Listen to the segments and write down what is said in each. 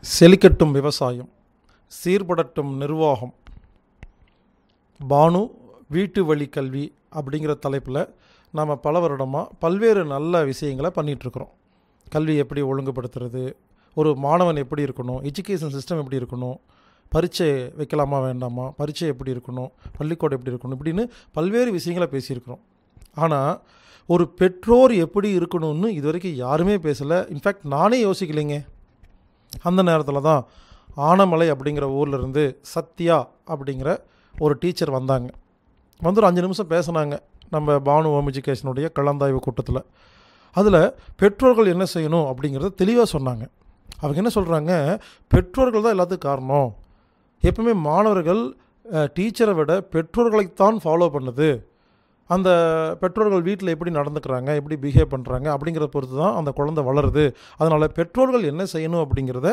செழிக்கட்டும் விவசாயம், சீர்படட்டும் நிர்வாகம், பானு வீட்டு வழி கல்வி அப்படிங்கிற தலைப்பில் நாம் பல வருடமாக பல்வேறு நல்ல விஷயங்களை பண்ணிகிட்ருக்குறோம். கல்வி எப்படி ஒழுங்குபடுத்துறது, ஒரு மாணவன் எப்படி இருக்கணும், எஜுகேஷன் சிஸ்டம் எப்படி இருக்கணும், பரீட்சை வைக்கலாமா வேண்டாமா, பரீட்சை எப்படி இருக்கணும், பள்ளிக்கூடம் எப்படி இருக்கணும், இப்படின்னு பல்வேறு விஷயங்களை பேசியிருக்கிறோம். ஆனால் ஒரு பெற்றோர் எப்படி இருக்கணும்னு இது வரைக்கும் யாருமே பேசலை. இன்ஃபேக்ட் நானே யோசிக்கலைங்க. அந்த நேரத்தில் தான் ஆனமலை அப்படிங்கிற ஊர்லேருந்து சத்யா அப்படிங்கிற ஒரு டீச்சர் வந்தாங்க. வந்து ஒரு 5 நிமிஷம் பேசினாங்க நம்ம பானு ஹோம் எஜுகேஷனுடைய கலந்தாய்வு கூட்டத்தில். அதில் பெற்றோர்கள் என்ன செய்யணும் அப்படிங்கிறத தெளிவாக சொன்னாங்க. அவங்க என்ன சொல்கிறாங்க, பெற்றோர்கள் தான் எல்லாத்துக்கும் காரணம். எப்பவுமே மாணவர்கள் டீச்சரை விட பெற்றோர்களைத்தான் ஃபாலோ பண்ணுது. அந்த பெற்றோர்கள் வீட்டில் எப்படி நடந்துக்கிறாங்க, எப்படி பிஹேவ் பண்ணுறாங்க அப்படிங்கிறத பொறுத்து தான் அந்த குழந்தை வளருது. அதனால் பெற்றோர்கள் என்ன செய்யணும் அப்படிங்கிறத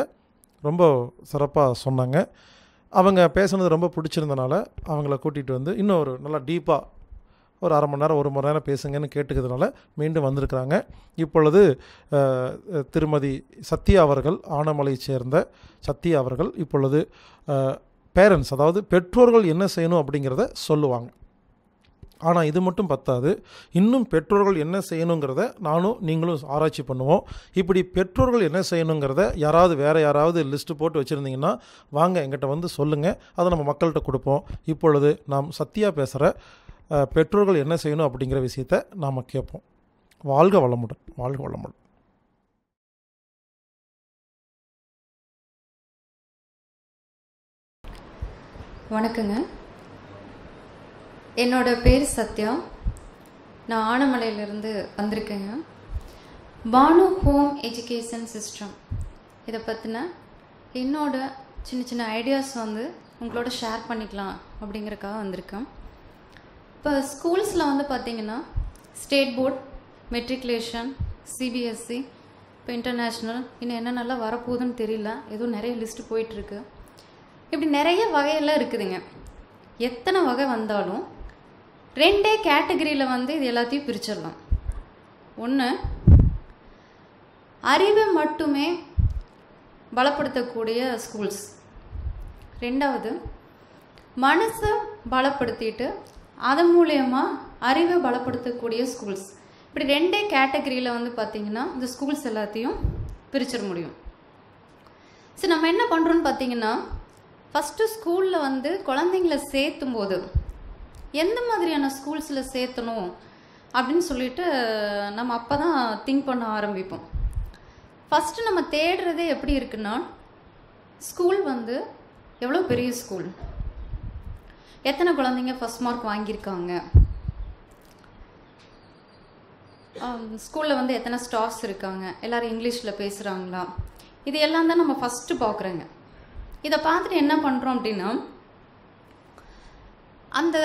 ரொம்ப சிறப்பாக சொன்னாங்க. அவங்க பேசுனது ரொம்ப பிடிச்சிருந்தனால அவங்கள கூட்டிகிட்டு வந்து இன்னும் ஒரு நல்லா டீப்பாக ஒரு அரை மணி நேரம் 1 மணி நேரம் பேசுங்கன்னு கேட்டுக்கிறதுனால மீண்டும் வந்திருக்கிறாங்க. இப்பொழுது திருமதி சத்யா அவர்கள், ஆனமலை சேர்ந்த சத்யா அவர்கள் இப்பொழுது பேரண்ட்ஸ், அதாவது பெற்றோர்கள் என்ன செய்யணும் அப்படிங்கிறத சொல்லுவாங்க. ஆனால் இது மட்டும் பத்தாது, இன்னும் பெற்றோர்கள் என்ன செய்யணுங்கிறத நானும் நீங்களும் ஆராய்ச்சி பண்ணுவோம். இப்படி பெற்றோர்கள் என்ன செய்யணுங்கிறத வேறு யாராவது லிஸ்ட்டு போட்டு வச்சுருந்தீங்கன்னா வாங்க எங்கிட்ட வந்து சொல்லுங்கள், அதை நம்ம மக்கள்கிட்ட கொடுப்போம். இப்பொழுது நாம் சத்யா பேசுகிற பெற்றோர்கள் என்ன செய்யணும் அப்படிங்கிற விஷயத்தை நாம் கேட்போம். வாழ்க வளமுடன், வாழ்க வளமுடன். வணக்கங்க, என்னோட பேர் சத்யா. நான் ஆனமலையிலேருந்து வந்திருக்கேங்க. பானு ஹோம் எஜுகேஷன் சிஸ்டம் இதை பற்றின என்னோட சின்ன சின்ன ஐடியாஸ் வந்து உங்களோட ஷேர் பண்ணிக்கலாம் அப்படிங்கிறக்காக வந்திருக்கேன். இப்போ ஸ்கூல்ஸில் வந்து பார்த்திங்கன்னா ஸ்டேட் போர்ட், மெட்ரிகுலேஷன், சிபிஎஸ்சி, இப்போ இன்டர்நேஷ்னல், இன்னும் என்னென்னலாம் வரப்போகுதுன்னு தெரியல, எதுவும் நிறைய லிஸ்ட்டு போயிட்டுருக்கு. இப்படி நிறைய வகையெல்லாம் இருக்குதுங்க. எத்தனை வகை வந்தாலும் 2 கேட்டகரியில் வந்து இது எல்லாத்தையும் பிரிச்சிடலாம். ஒன்று, அறிவை மட்டுமே பலப்படுத்தக்கூடிய ஸ்கூல்ஸ். 2வது, மனசை பலப்படுத்திட்டு அதன் மூலயமா அறிவை பலப்படுத்தக்கூடிய ஸ்கூல்ஸ். இப்படி 2 கேட்டகரியில் வந்து பார்த்திங்கன்னா இந்த ஸ்கூல்ஸ் எல்லாத்தையும் பிரிச்சிட முடியும். சரி, நம்ம என்ன பண்ணுறோன்னு பார்த்திங்கன்னா, ஃபஸ்ட்டு ஸ்கூலில் வந்து குழந்தைங்கள சேர்த்தும் போது எந்த மாதிரியான ஸ்கூல்ஸில் சேர்த்தணும் அப்படின்னு சொல்லிட்டு நம்ம அப்போ தான் திங்க் பண்ண ஆரம்பிப்போம். ஃபஸ்ட்டு நம்ம தேடுறதே எப்படி இருக்குன்னா, ஸ்கூல் வந்து எவ்வளோ பெரிய ஸ்கூல், எத்தனை குழந்தைங்க ஃபஸ்ட் மார்க் வாங்கியிருக்காங்க, ஸ்கூலில் வந்து எத்தனை ஸ்டாஃப்ஸ் இருக்காங்க, எல்லோரும் இங்கிலீஷில் பேசுகிறாங்களா, இது எல்லாம் தான் நம்ம ஃபஸ்ட்டு பார்க்குறோங்க. இதை பார்த்துட்டு என்ன பண்ணுறோம் அப்படின்னா, அந்த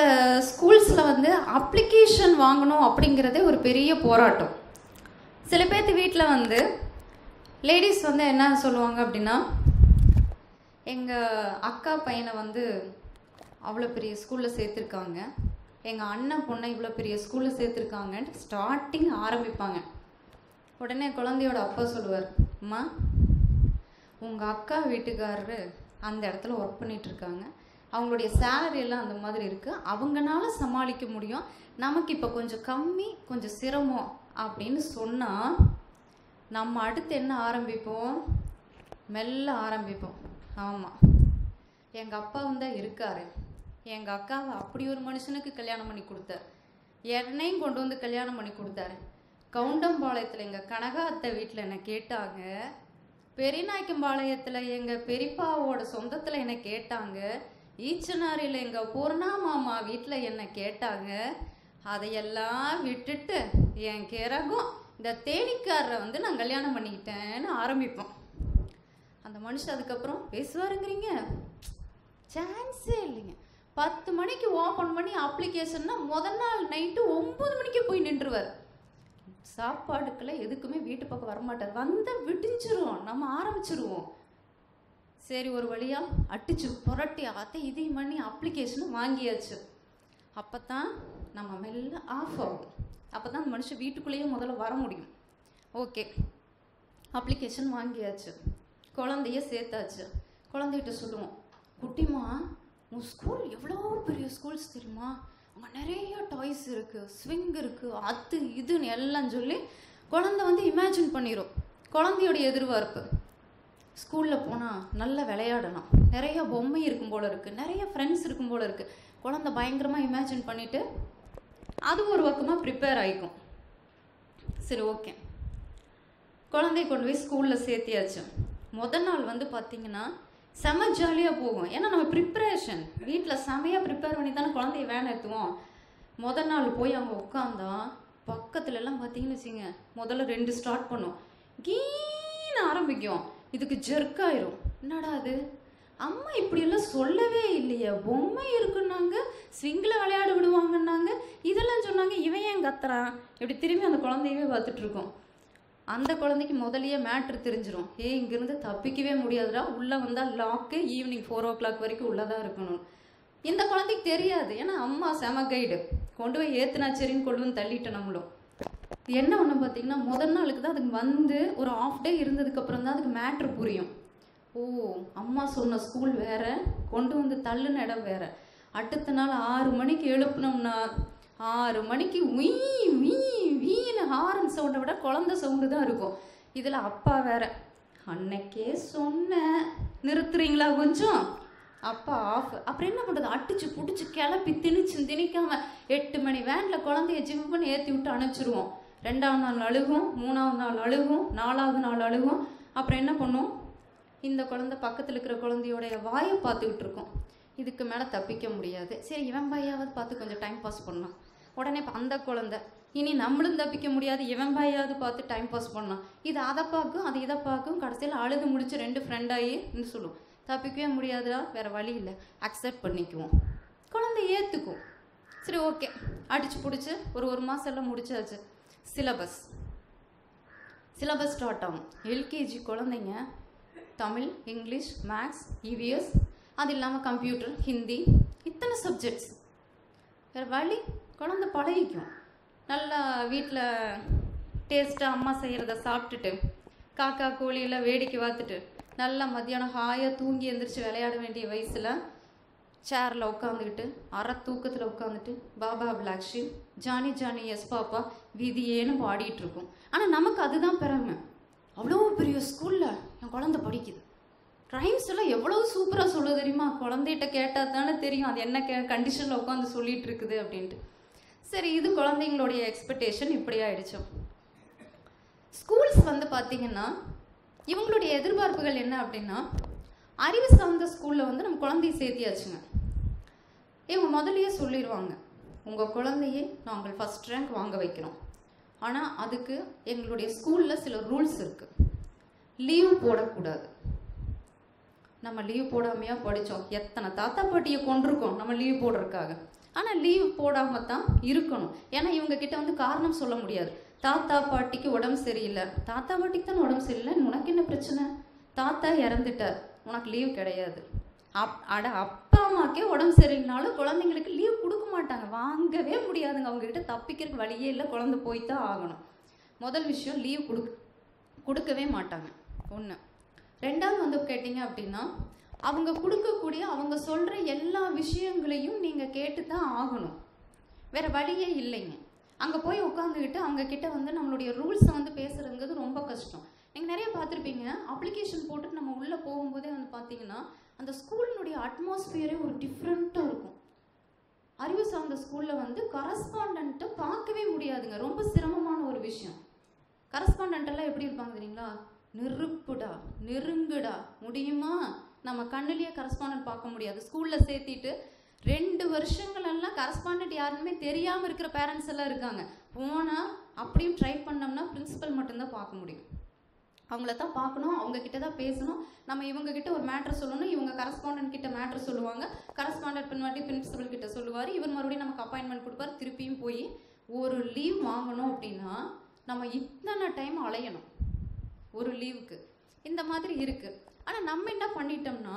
ஸ்கூல்ஸில் வந்து அப்ளிகேஷன் வாங்கணும் அப்படிங்கிறதே ஒரு பெரிய போராட்டம். சில பேர்த்து வீட்டில் வந்து லேடிஸ் வந்து என்ன சொல்லுவாங்க அப்படின்னா, எங்கள் அக்கா பையனை வந்து அவ்வளோ பெரிய ஸ்கூலில் சேர்த்துருக்காங்க, எங்கள் அண்ணன் பொண்ணை இவ்வளோ பெரிய ஸ்கூலில் சேர்த்துருக்காங்கன்ட்டு ஸ்டார்டிங் ஆரம்பிப்பாங்க. உடனே குழந்தையோட அப்பா சொல்லுவார், அம்மா உங்கள் அக்கா வீட்டுக்காரரு அந்த இடத்துல ஒர்க் பண்ணிகிட்ருக்காங்க, அவங்களுடைய சேலரி எல்லாம் அந்த மாதிரி இருக்குது, அவங்களால சமாளிக்க முடியும், நமக்கு இப்போ கொஞ்சம் கம்மி, கொஞ்சம் சிரமம் அப்படின்னு சொன்னால் நம்ம அடுத்து என்ன ஆரம்பிப்போம், மெல்ல ஆரம்பிப்போம். ஆமாம், எங்கள் அப்பாவும் தான் இருக்காரு, எங்கள் அக்காவை அப்படி ஒரு மனுஷனுக்கு கல்யாணம் பண்ணி கொடுத்தார், என்னையும் கொண்டு வந்து கல்யாணம் பண்ணி கொடுத்தாரு, கவுண்டம்பாளையத்தில் எங்கள் கனகா அத்தை வீட்டில் என்னை கேட்டாங்க, பெரியநாயக்கம்பாளையத்தில் எங்கள் பெரியப்பாவோட சொந்தத்தில் என்னை கேட்டாங்க, ஈச்சனாரியில் எங்கள் பூர்ணா மாமா வீட்டில் என்னை கேட்டாங்க, அதையெல்லாம் விட்டுட்டு என் கிறகும் இந்த தேனிக்காரரை வந்து நான் கல்யாணம் பண்ணிக்கிட்டேன்னு ஆரம்பிப்போம். அந்த மனுஷன் அதுக்கப்புறம் பேசுவாருங்கிறீங்க, சான்ஸே இல்லைங்க. 10 மணிக்கு ஓப்பன் பண்ணி அப்ளிகேஷன்னா முதல் நாள் நைட்டு 9 மணிக்கு போய் நின்றுவார். சாப்பாடுக்கெல்லாம் எதுக்குமே வீட்டு பக்கம் வரமாட்டார், வந்தால் விடிஞ்சிரும், நம்ம ஆரம்பிச்சிருவோம். சரி, ஒரு வழியாக அடிச்சு புரட்டி அதை இதையும் பண்ணி அப்ளிகேஷனை வாங்கியாச்சு. அப்போ தான் நம்ம மெல்ல ஆஃப் ஆகும். அப்போ தான் அந்த மனுஷன் வீட்டுக்குள்ளேயே முதல்ல வர முடியும். ஓகே, அப்ளிகேஷன் வாங்கியாச்சு. குழந்தைய சேர்த்தாச்சு. குழந்தைகிட்ட சொல்லுவோம், குட்டிமா உன் ஸ்கூல் எவ்வளோ பெரிய ஸ்கூல்ஸ் தெரியுமா, அங்கே நிறைய டாய்ஸ் இருக்குது, ஸ்விங் இருக்குது, அது இதுன்னு எல்லாம் சொல்லி குழந்தை வந்து இமேஜின் பண்ணிடும். குழந்தையோடைய எதிர்பார்ப்பு, ஸ்கூலில் போனால் நல்லா விளையாடலாம், நிறைய பொம்மை இருக்கும் போல இருக்குது, நிறைய ஃப்ரெண்ட்ஸ் இருக்கும் போல இருக்குது. குழந்தை பயங்கரமாக இமேஜின் பண்ணிவிட்டு அது ஒரு பக்கமாக ப்ரிப்பேர் ஆகிக்கும். சரி, ஓகே, குழந்தைய கொண்டு போய் ஸ்கூலில் சேர்த்தியாச்சு. முதல் நாள் வந்து பார்த்திங்கன்னா செம ஜாலியாக போகும். ஏன்னா நம்ம ப்ரிப்பரேஷன் வீட்டில் செமையாக ப்ரிப்பேர் பண்ணி தானே குழந்தைய வேன் ஏற்றுவோம். முதல் நாள் போய் அவங்க உட்காந்தா பக்கத்துல எல்லாம் பார்த்தீங்கன்னு வச்சுங்க, முதல்ல 2 ஸ்டார்ட் பண்ணும், கீன்னு ஆரம்பிக்கும். இதுக்கு ஜெர்க்காயிரும். என்னடா அது, அம்மா இப்படியெல்லாம் சொல்லவே இல்லையே, பொம்மை இருக்குன்னாங்க, ஸ்விங்கில் விளையாட விடுவாங்கன்னாங்க, இதெல்லாம் சொன்னாங்க, இவன் ஏன் கத்துறான், இப்படி திரும்பி அந்த குழந்தையவே பார்த்துட்டு இருக்கோம். அந்த குழந்தைக்கு முதலையே மேட்ரு தெரிஞ்சிடும். இங்கிருந்து தப்பிக்கவே முடியாதுடா, உள்ளே வந்தால் லாக்கு, ஈவினிங் 4 o'clock வரைக்கும் உள்ளதான் இருக்கணும். இந்த குழந்தைக்கு தெரியாது, ஏன்னா அம்மா செம கைடு, கொண்டு போய் ஏத்துனா சரின்னு கொண்டு வந்து தள்ளிட்டு நம்மளும். என்ன ஒன்று பார்த்தீங்கன்னா, முதல் நாளுக்கு தான் அதுக்கு வந்து ஒரு ½ டே இருந்ததுக்கப்புறம் தான் அதுக்கு மேட்ரு புரியும். ஓ, அம்மா சொன்ன ஸ்கூல் வேற, கொண்டு வந்து தள்ளுன இடம் வேற. அடுத்த நாள் 6 மணிக்கு எழுப்பினோம்னா 6 மணிக்கு வீ வீ வீன்னு ஹாரன் சவுண்டை விட குழந்தை சவுண்டு தான் இருக்கும். இதில் அப்பா வேற, அன்னைக்கே சொன்னேன் நிறுத்துறீங்களா கொஞ்சம், அப்பா ஆஃப். அப்புறம் என்ன பண்ணுறது, அடிச்சு பிடிச்சி கிளப்பி திணிக்காம 8 மணி வேனில் குழந்தைய ஜிம் பண்ணி ஏற்றி விட்டு அனுப்பிச்சிருவோம். 2ஆவது நாள் அழுகும், 3ஆவது நாள் அழுகும், 4ஆவது நாள் அழுகும். அப்புறம் என்ன பண்ணும், இந்த குழந்தை பக்கத்தில் இருக்கிற குழந்தையோடைய வாயை பார்த்துக்கிட்டு இருக்கோம். இதுக்கு மேலே தப்பிக்க முடியாது, சரி இவன் பையாவது பார்த்து கொஞ்சம் டைம் பாஸ் பண்ணலாம். உடனே இப்போ அந்த குழந்தை, இனி நம்மளும் தப்பிக்க முடியாது, இவன் பையாவது பார்த்து டைம் பாஸ் பண்ணலாம். இது அதை பார்க்கும், அது இதை பார்க்கும், கடைசியில் அழுது முடிச்சு 2 ஃப்ரெண்டாகி சொல்லும். தப்பிக்கவே முடியாதுடா, வேறு வழி இல்லை, அக்செப்ட் பண்ணிக்குவோம், குழந்தை ஏற்றுக்கும். சரி, ஓகே, அடிச்சு பிடிச்சி ஒரு மாதம் எல்லாம் முடிச்சாச்சு. சிலபஸ் ஸ்டார்ட் ஆகும். எல்கேஜி குழந்தைங்க தமிழ், இங்கிலீஷ், மேக்ஸ், இவிஎஸ், அது இல்லாமல் கம்ப்யூட்டர், ஹிந்தி, இத்தனை சப்ஜெக்ட்ஸ். வேறு வழி, குழந்தை பழகிக்கும். நல்லா வீட்டில் டேஸ்ட்டாக அம்மா செய்கிறத சாப்பிட்டுட்டு, காக்கா கோழியில் வேடிக்கை பார்த்துட்டு, நல்லா மத்தியானம் ஹாயாக தூங்கி எழுந்திரிச்சு விளையாட வேண்டிய வயசில் சேரில் உட்காந்துக்கிட்டு, அரை தூக்கத்தில் உட்காந்துட்டு baa baa black sheep, Johnny Johnny yes papa, விதியேன்னு பாடிட்டுருக்கும். ஆனால் நமக்கு அதுதான் பெருமை. அவ்வளோ பெரிய ஸ்கூலில் என் குழந்தை படிக்குது, ரைம்ஸ் எல்லாம் எவ்வளோ சூப்பராக சொல்ல தெரியுமா, குழந்தைகிட்ட கேட்டால் தானே தெரியும் அது என்ன கண்டிஷனில் உட்காந்து சொல்லிட்டு இருக்குது அப்படின்ட்டு. சரி, இது குழந்தைங்களுடைய எக்ஸ்பெக்டேஷன் இப்படி ஆயிடுச்சோம். ஸ்கூல்ஸ் வந்து பார்த்தீங்கன்னா இவங்களுடைய எதிர்பார்ப்புகள் என்ன அப்படின்னா, அறிவு சார்ந்த ஸ்கூலில் வந்து நம்ம குழந்தைய சேர்த்தியாச்சுங்க. இவங்க முதலையே சொல்லிடுவாங்க, உங்கள் குழந்தையே நாங்கள் ஃபஸ்ட் ரேங்க் வாங்க வைக்கிறோம், ஆனால் அதுக்கு எங்களுடைய ஸ்கூலில் சில ரூல்ஸ் இருக்குது. லீவ் போடக்கூடாது. நம்ம லீவ் போடாமையா படித்தோம், எத்தனை தாத்தா பாட்டியை கொண்டிருக்கோம் நம்ம லீவ் போடுறதுக்காக. ஆனால் லீவ் போடாமல் தான் இருக்கணும். ஏன்னா இவங்க கிட்ட வந்து காரணம் சொல்ல முடியாது. தாத்தா பாட்டிக்கு உடம்பு சரியில்லை, தாத்தா பாட்டிக்கு தான் உடம்பு சரியில்லை, உனக்கு என்ன பிரச்சனை, தாத்தா இறந்துட்டார், உனக்கு லீவ் கிடையாது. அப்பா அம்மாக்கே உடம்பு சரியில்லைனாலும் குழந்தைங்களுக்கு லீவ் கொடுக்க மாட்டாங்க, வாங்கவே முடியாதுங்க. அவங்ககிட்ட தப்பிக்கிறதுக்கு வழியே இல்லை, குழந்தை போய்தான் ஆகணும். முதல் விஷயம், லீவ் கொடுக்கவே மாட்டாங்க. 1. 2வது வந்து கேட்டிங்க அப்படின்னா, அவங்க கொடுக்கக்கூடிய அவங்க சொல்கிற எல்லா விஷயங்களையும் நீங்கள் கேட்டு தான் ஆகணும், வேறு வழியே இல்லைங்க. அங்கே போய் உட்காந்துக்கிட்டு அவங்கக்கிட்ட வந்து நம்மளுடைய ரூல்ஸை வந்து பேசுகிறதுங்கிறது ரொம்ப கஷ்டம். நீங்கள் நிறைய பார்த்துருப்பீங்க, அப்ளிகேஷன் போட்டுட்டு நம்ம உள்ளே போகும்போதே வந்து பார்த்தீங்கன்னா அந்த ஸ்கூலினுடைய அட்மாஸ்பியரே ஒரு டிஃப்ரெண்ட்டாக இருக்கும். அறிவு சார்ந்த ஸ்கூலில் வந்து கரஸ்பாண்டண்ட்டை பார்க்கவே முடியாதுங்க, ரொம்ப சிரமமான ஒரு விஷயம். கரஸ்பாண்டெல்லாம் எப்படி இருப்பாங்க தெரியுங்களா, நெருப்புடா, நெருங்குடா, முடியுமா, நம்ம கண்ணிலேயே கரஸ்பாண்டன்ட் பார்க்க முடியாது. ஸ்கூலில் சேர்த்திட்டு 2 வருஷங்களெல்லாம் கரஸ்பாண்டன்ட் யாருமே தெரியாமல் இருக்கிற பேரண்ட்ஸ் எல்லாம் இருக்காங்க. போனால் அப்படியும் ட்ரை பண்ணோம்னா பிரின்சிபல் மட்டும்தான் பார்க்க முடியும், அவங்கள தான் பார்க்கணும், அவங்கக்கிட்ட தான் பேசணும். நம்ம இவங்ககிட்ட ஒரு மேட்ரு சொல்லணும், இவங்க கரஸ்பாண்டன்ட் கிட்ட மேட்ரு சொல்லுவாங்க, கரஸ்பாண்டன்ட் பின்னாடி பிரின்சிபல் கிட்ட சொல்லுவார், இவர் மறுபடியும் நமக்கு அப்பாயின்மெண்ட் கொடுப்பார், திருப்பியும் போய் ஒரு லீவ் வாங்கணும் அப்படின்னா நம்ம இத்தனை டைம் அலையணும் ஒரு லீவுக்கு. இந்த மாதிரி இருக்குது. ஆனால் நம்ம என்ன பண்ணிட்டோம்னா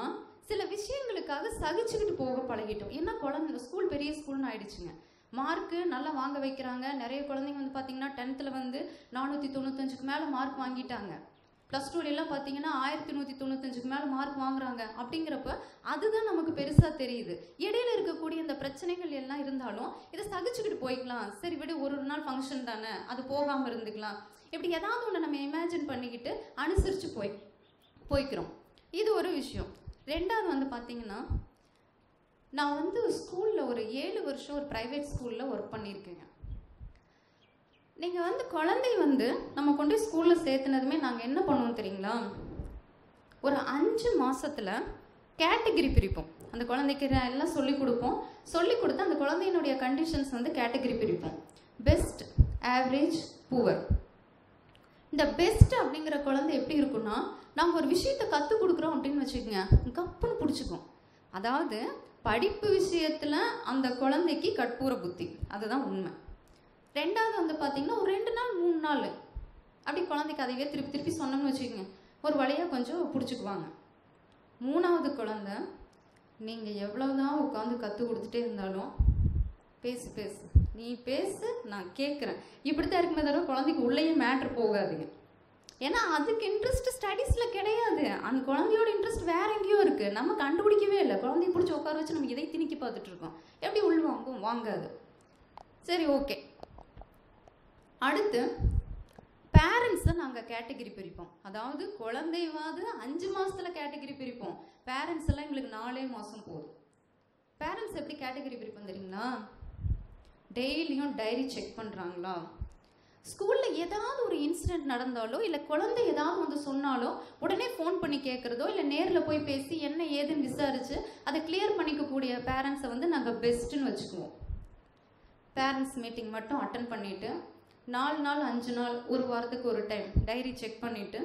சில விஷயங்களுக்காக சகிச்சுக்கிட்டு போக பழகிட்டோம். ஏன்னா குழந்தை ஸ்கூல் பெரிய ஸ்கூல்னு ஆயிடுச்சுங்க, மார்க்கு நல்லா வாங்க வைக்கிறாங்க. நிறைய குழந்தைங்க வந்து பார்த்தீங்கன்னா 10th வந்து 495க்கு மேலே மார்க் வாங்கிட்டாங்க. ப்ளஸ் டூலாம் பார்த்தீங்கன்னா 1195க்கு மேலே மார்க் வாங்குறாங்க. அப்படிங்கிறப்ப அதுதான் நமக்கு பெருசாக தெரியுது. இடையில இருக்கக்கூடிய இந்த பிரச்சனைகள் எல்லாம் இருந்தாலும் இதை சகிச்சுக்கிட்டு போய்க்கலாம். சரி விடு, ஒரு நாள் ஃபங்க்ஷன் தானே, அது போகாமல் இருந்துக்கலாம். இப்படி ஏதாவது ஒன்று நம்ம இமேஜின் பண்ணிக்கிட்டு அனுசரித்து போய்க்கிறோம். இது ஒரு விஷயம். ரெண்டாவது வந்து பார்த்தீங்கன்னா, நான் வந்து ஸ்கூலில் ஒரு 7 வருஷம் ஒரு ப்ரைவேட் ஸ்கூலில் ஒர்க் பண்ணியிருக்கேங்க. நீங்கள் வந்து குழந்தை வந்து நம்ம கொண்டு போய் ஸ்கூலில் சேர்த்துனதுமே நாங்கள் என்ன பண்ணுவோம் தெரியுங்களா? ஒரு 5 மாதத்தில் கேட்டகிரி பிரிப்போம். அந்த குழந்தைக்கு எல்லாம் சொல்லிக் கொடுப்போம். சொல்லிக் கொடுத்து அந்த குழந்தையினுடைய கண்டிஷன்ஸ் வந்து கேட்டகிரி பிரிப்போம். Best, average, poor. இந்த பெஸ்ட் அப்படிங்கிற குழந்தை எப்படி இருக்குன்னா, நாங்கள் ஒரு விஷயத்தை கற்றுக் கொடுக்குறோம் அப்படின்னு வச்சுக்கோங்க, கப்புன்னு பிடிச்சிக்கும். அதாவது படிப்பு விஷயத்தில் அந்த குழந்தைக்கு கற்பூர புத்தி, அதுதான் உண்மை. ரெண்டாவது வந்து பார்த்தீங்கன்னா, ஒரு 2 நாள் 3 நாள் அப்படி குழந்தைக்கு அதையே திருப்பி திருப்பி சொன்னோம்னு வச்சுக்கோங்க, ஒரு வழியாக கொஞ்சம் பிடிச்சிக்குவாங்க. 3வது குழந்தை, நீங்கள் எவ்வளோதான் உட்காந்து கற்றுக் கொடுத்துட்டே இருந்தாலும் பேசு பேசு, நீ பேசு, நான் கேட்குறேன், இப்படி தான் இருக்குமே தவிர குழந்தைக்கு உள்ளேயே மேட்ரு போகாதுங்க. ஏன்னா அதுக்கு இன்ட்ரெஸ்ட் ஸ்டடீஸில் கிடையாது. அந்த குழந்தையோட இன்ட்ரெஸ்ட் வேற எங்கேயோ இருக்குது, நம்ம கண்டுபிடிக்கவே இல்லை. குழந்தைய பிடிச்சி உட்கார வச்சு நம்ம இதை திணிக்கி பார்த்துட்டு இருக்கோம். எப்படி உள்வாங்கும்? வாங்காது. சரி, ஓகே. அடுத்து பேரண்ட்ஸை நாங்கள் கேட்டகிரி பிரிப்போம். அதாவது குழந்தைவாது 5 மாதத்தில் கேட்டகிரி பிரிப்போம். பேரண்ட்ஸ் எல்லாம் எங்களுக்கு 4 மாதம் போதும். பேரண்ட்ஸ் எப்படி கேட்டகிரி பிரிப்போம் தெரியுங்களா? டெய்லியும் டைரி செக் பண்ணுறாங்களா, ஸ்கூலில் ஏதாவது ஒரு இன்சிடெண்ட் நடந்தாலோ இல்லை குழந்தை ஏதாவது வந்து சொன்னாலோ உடனே ஃபோன் பண்ணி கேட்குறதோ இல்லை நேரில் போய் பேசி என்ன ஏதுன்னு விசாரித்து அதை கிளியர் பண்ணிக்கக்கூடிய பேரண்ட்ஸை வந்து நாங்கள் பெஸ்ட்டுன்னு வச்சுக்குவோம். பேரண்ட்ஸ் மீட்டிங் மட்டும் அட்டன் பண்ணிவிட்டு 4 நாள் 5 நாள் ஒரு வாரத்துக்கு ஒரு டைம் டைரி செக் பண்ணிவிட்டு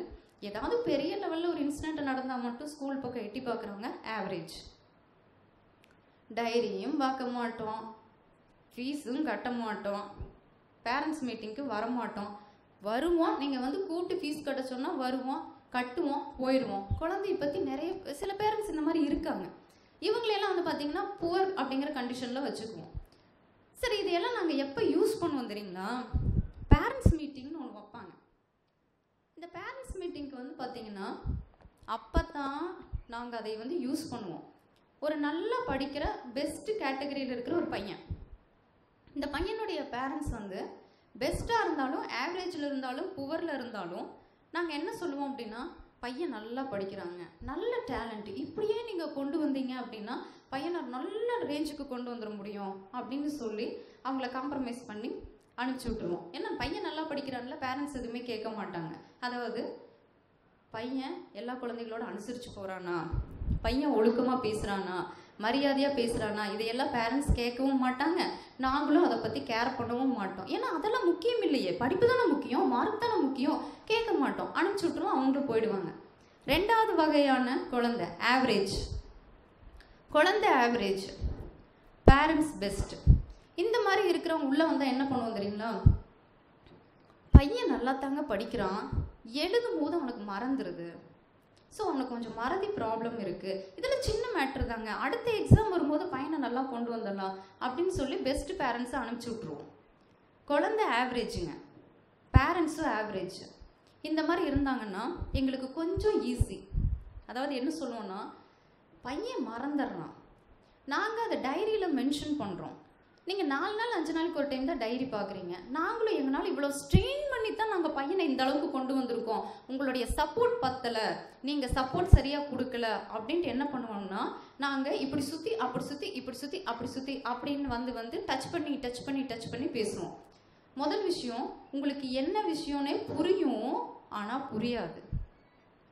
ஏதாவது பெரிய லெவலில் ஒரு இன்சிடெண்ட் நடந்தால் மட்டும் ஸ்கூல் பக்கம் எட்டி பார்க்குறவங்க ஆவரேஜ். டைரியும் பார்க்க மாட்டோம், ஃபீஸும் கட்ட மாட்டோம், பேரண்ட்ஸ் மீட்டிங்க்கு வரமாட்டோம். வருவோம், நீங்கள் வந்து கூட்டு ஃபீஸ் கட்ட சொன்னால் வருவோம், கட்டுவோம், போயிடுவோம். குழந்தைய பற்றி நிறைய சில பேரண்ட்ஸ் இந்த மாதிரி இருக்காங்க. இவங்களெல்லாம் வந்து பார்த்திங்கன்னா புவர் அப்படிங்கிற கண்டிஷனில் வச்சுக்குவோம். சரி, இதையெல்லாம் நாங்கள் எப்போ யூஸ் பண்ணுவோம் தெரியுங்களா? பேரண்ட்ஸ் மீட்டிங்னு ஒன்று வைப்பாங்க. இந்த பேரண்ட்ஸ் மீட்டிங்க்கு வந்து பார்த்திங்கன்னா அப்போ தான் நாங்கள் அதை வந்து யூஸ் பண்ணுவோம். ஒரு நல்லா படிக்கிற பெஸ்ட் கேட்டகரியில் இருக்கிற ஒரு பையன், இந்த பையனுடைய பேரண்ட்ஸ் வந்து பெஸ்ட்டாக இருந்தாலும் ஆவரேஜில் இருந்தாலும் புவரில் இருந்தாலும் நாங்கள் என்ன சொல்லுவோம் அப்படின்னா, பையன் நல்லா படிக்கிறாங்க, நல்ல டேலண்ட், இப்படியே நீங்கள் கொண்டு வந்தீங்க அப்படின்னா பையனை நல்ல ரேஞ்சுக்கு கொண்டு வந்துட முடியும் அப்படின்னு சொல்லி அவங்கள காம்ப்ரமைஸ் பண்ணி அனுப்பிச்சி விட்டுருவோம். ஏன்னா பையன் நல்லா படிக்கிறான்ல, பேரண்ட்ஸ் எதுவுமே கேட்க மாட்டாங்க. அதாவது பையன் எல்லா குழந்தைகளோட அனுசரித்து போகிறானா, பையன் ஒழுக்கமாக பேசுகிறானா, மரியாதையாக பேசுகிறானா, இதையெல்லாம் பேரண்ட்ஸ் கேட்கவும் மாட்டாங்க. நாங்களும் அதை பற்றி கேர் பண்ணவும் மாட்டோம். ஏன்னா அதெல்லாம் முக்கியம் இல்லையே, படிப்பு தானே முக்கியம், மார்க் தானே முக்கியம், கேட்க மாட்டோம், அனுப்பிச்சி விட்டுருவோம், அவங்களும் போயிடுவாங்க. ரெண்டாவது வகையான குழந்தை ஆவரேஜ். குழந்தை ஆவரேஜ், பேரண்ட்ஸ் பெஸ்ட். இந்த மாதிரி இருக்கிறவங்க உள்ளே வந்தால் என்ன பண்ணுவோம் தெரியுங்களா? பையன் நல்லா தாங்க படிக்கிறான், எழுதும் போது அவனுக்கு மறந்துடுது, ஸோ அவனுக்கு கொஞ்சம் மறதி ப்ராப்ளம் இருக்குது, இதில் சின்ன மேட்ரு தாங்க, அடுத்த எக்ஸாம் வரும்போது பையனை நல்லா கொண்டு வந்துடலாம் அப்படின்னு சொல்லி பெஸ்ட் பேரண்ட்ஸை அனுப்பிச்சி விட்ருவோம். குழந்தை ஆவரேஜுங்க, பேரண்ட்ஸும் ஆவரேஜ். இந்த மாதிரி இருந்தாங்கன்னா எங்களுக்கு கொஞ்சம் ஈஸி. அதாவது என்ன சொல்லுவோன்னா, பையன் மறந்துடுறான், நாங்கள் அதை டைரியில் மென்ஷன் பண்ணுறோம். நீங்கள் 4 நாள் 5 நாளைக்கு ஒரு டைம் தான் டைரி பார்க்குறீங்க, நாங்களும் எங்களால் இவ்வளோ ஸ்ட்ரெயின் பண்ணி தான் நாங்கள் பையனை இந்த அளவுக்கு கொண்டு வந்திருக்கோம், உங்களுடைய சப்போர்ட் பத்தலை, நீங்கள் சப்போர்ட் சரியாக கொடுக்கல அப்படின்ட்டு என்ன பண்ணுவோம்னா, நாங்கள் இப்படி சுற்றி அப்படி சுற்றி இப்படி சுற்றி அப்படி சுற்றி அப்படின்னு வந்து டச் பண்ணி பேசுவோம். முதல் விஷயம், உங்களுக்கு என்ன விஷயம்னே புரியும் ஆனால் புரியாது,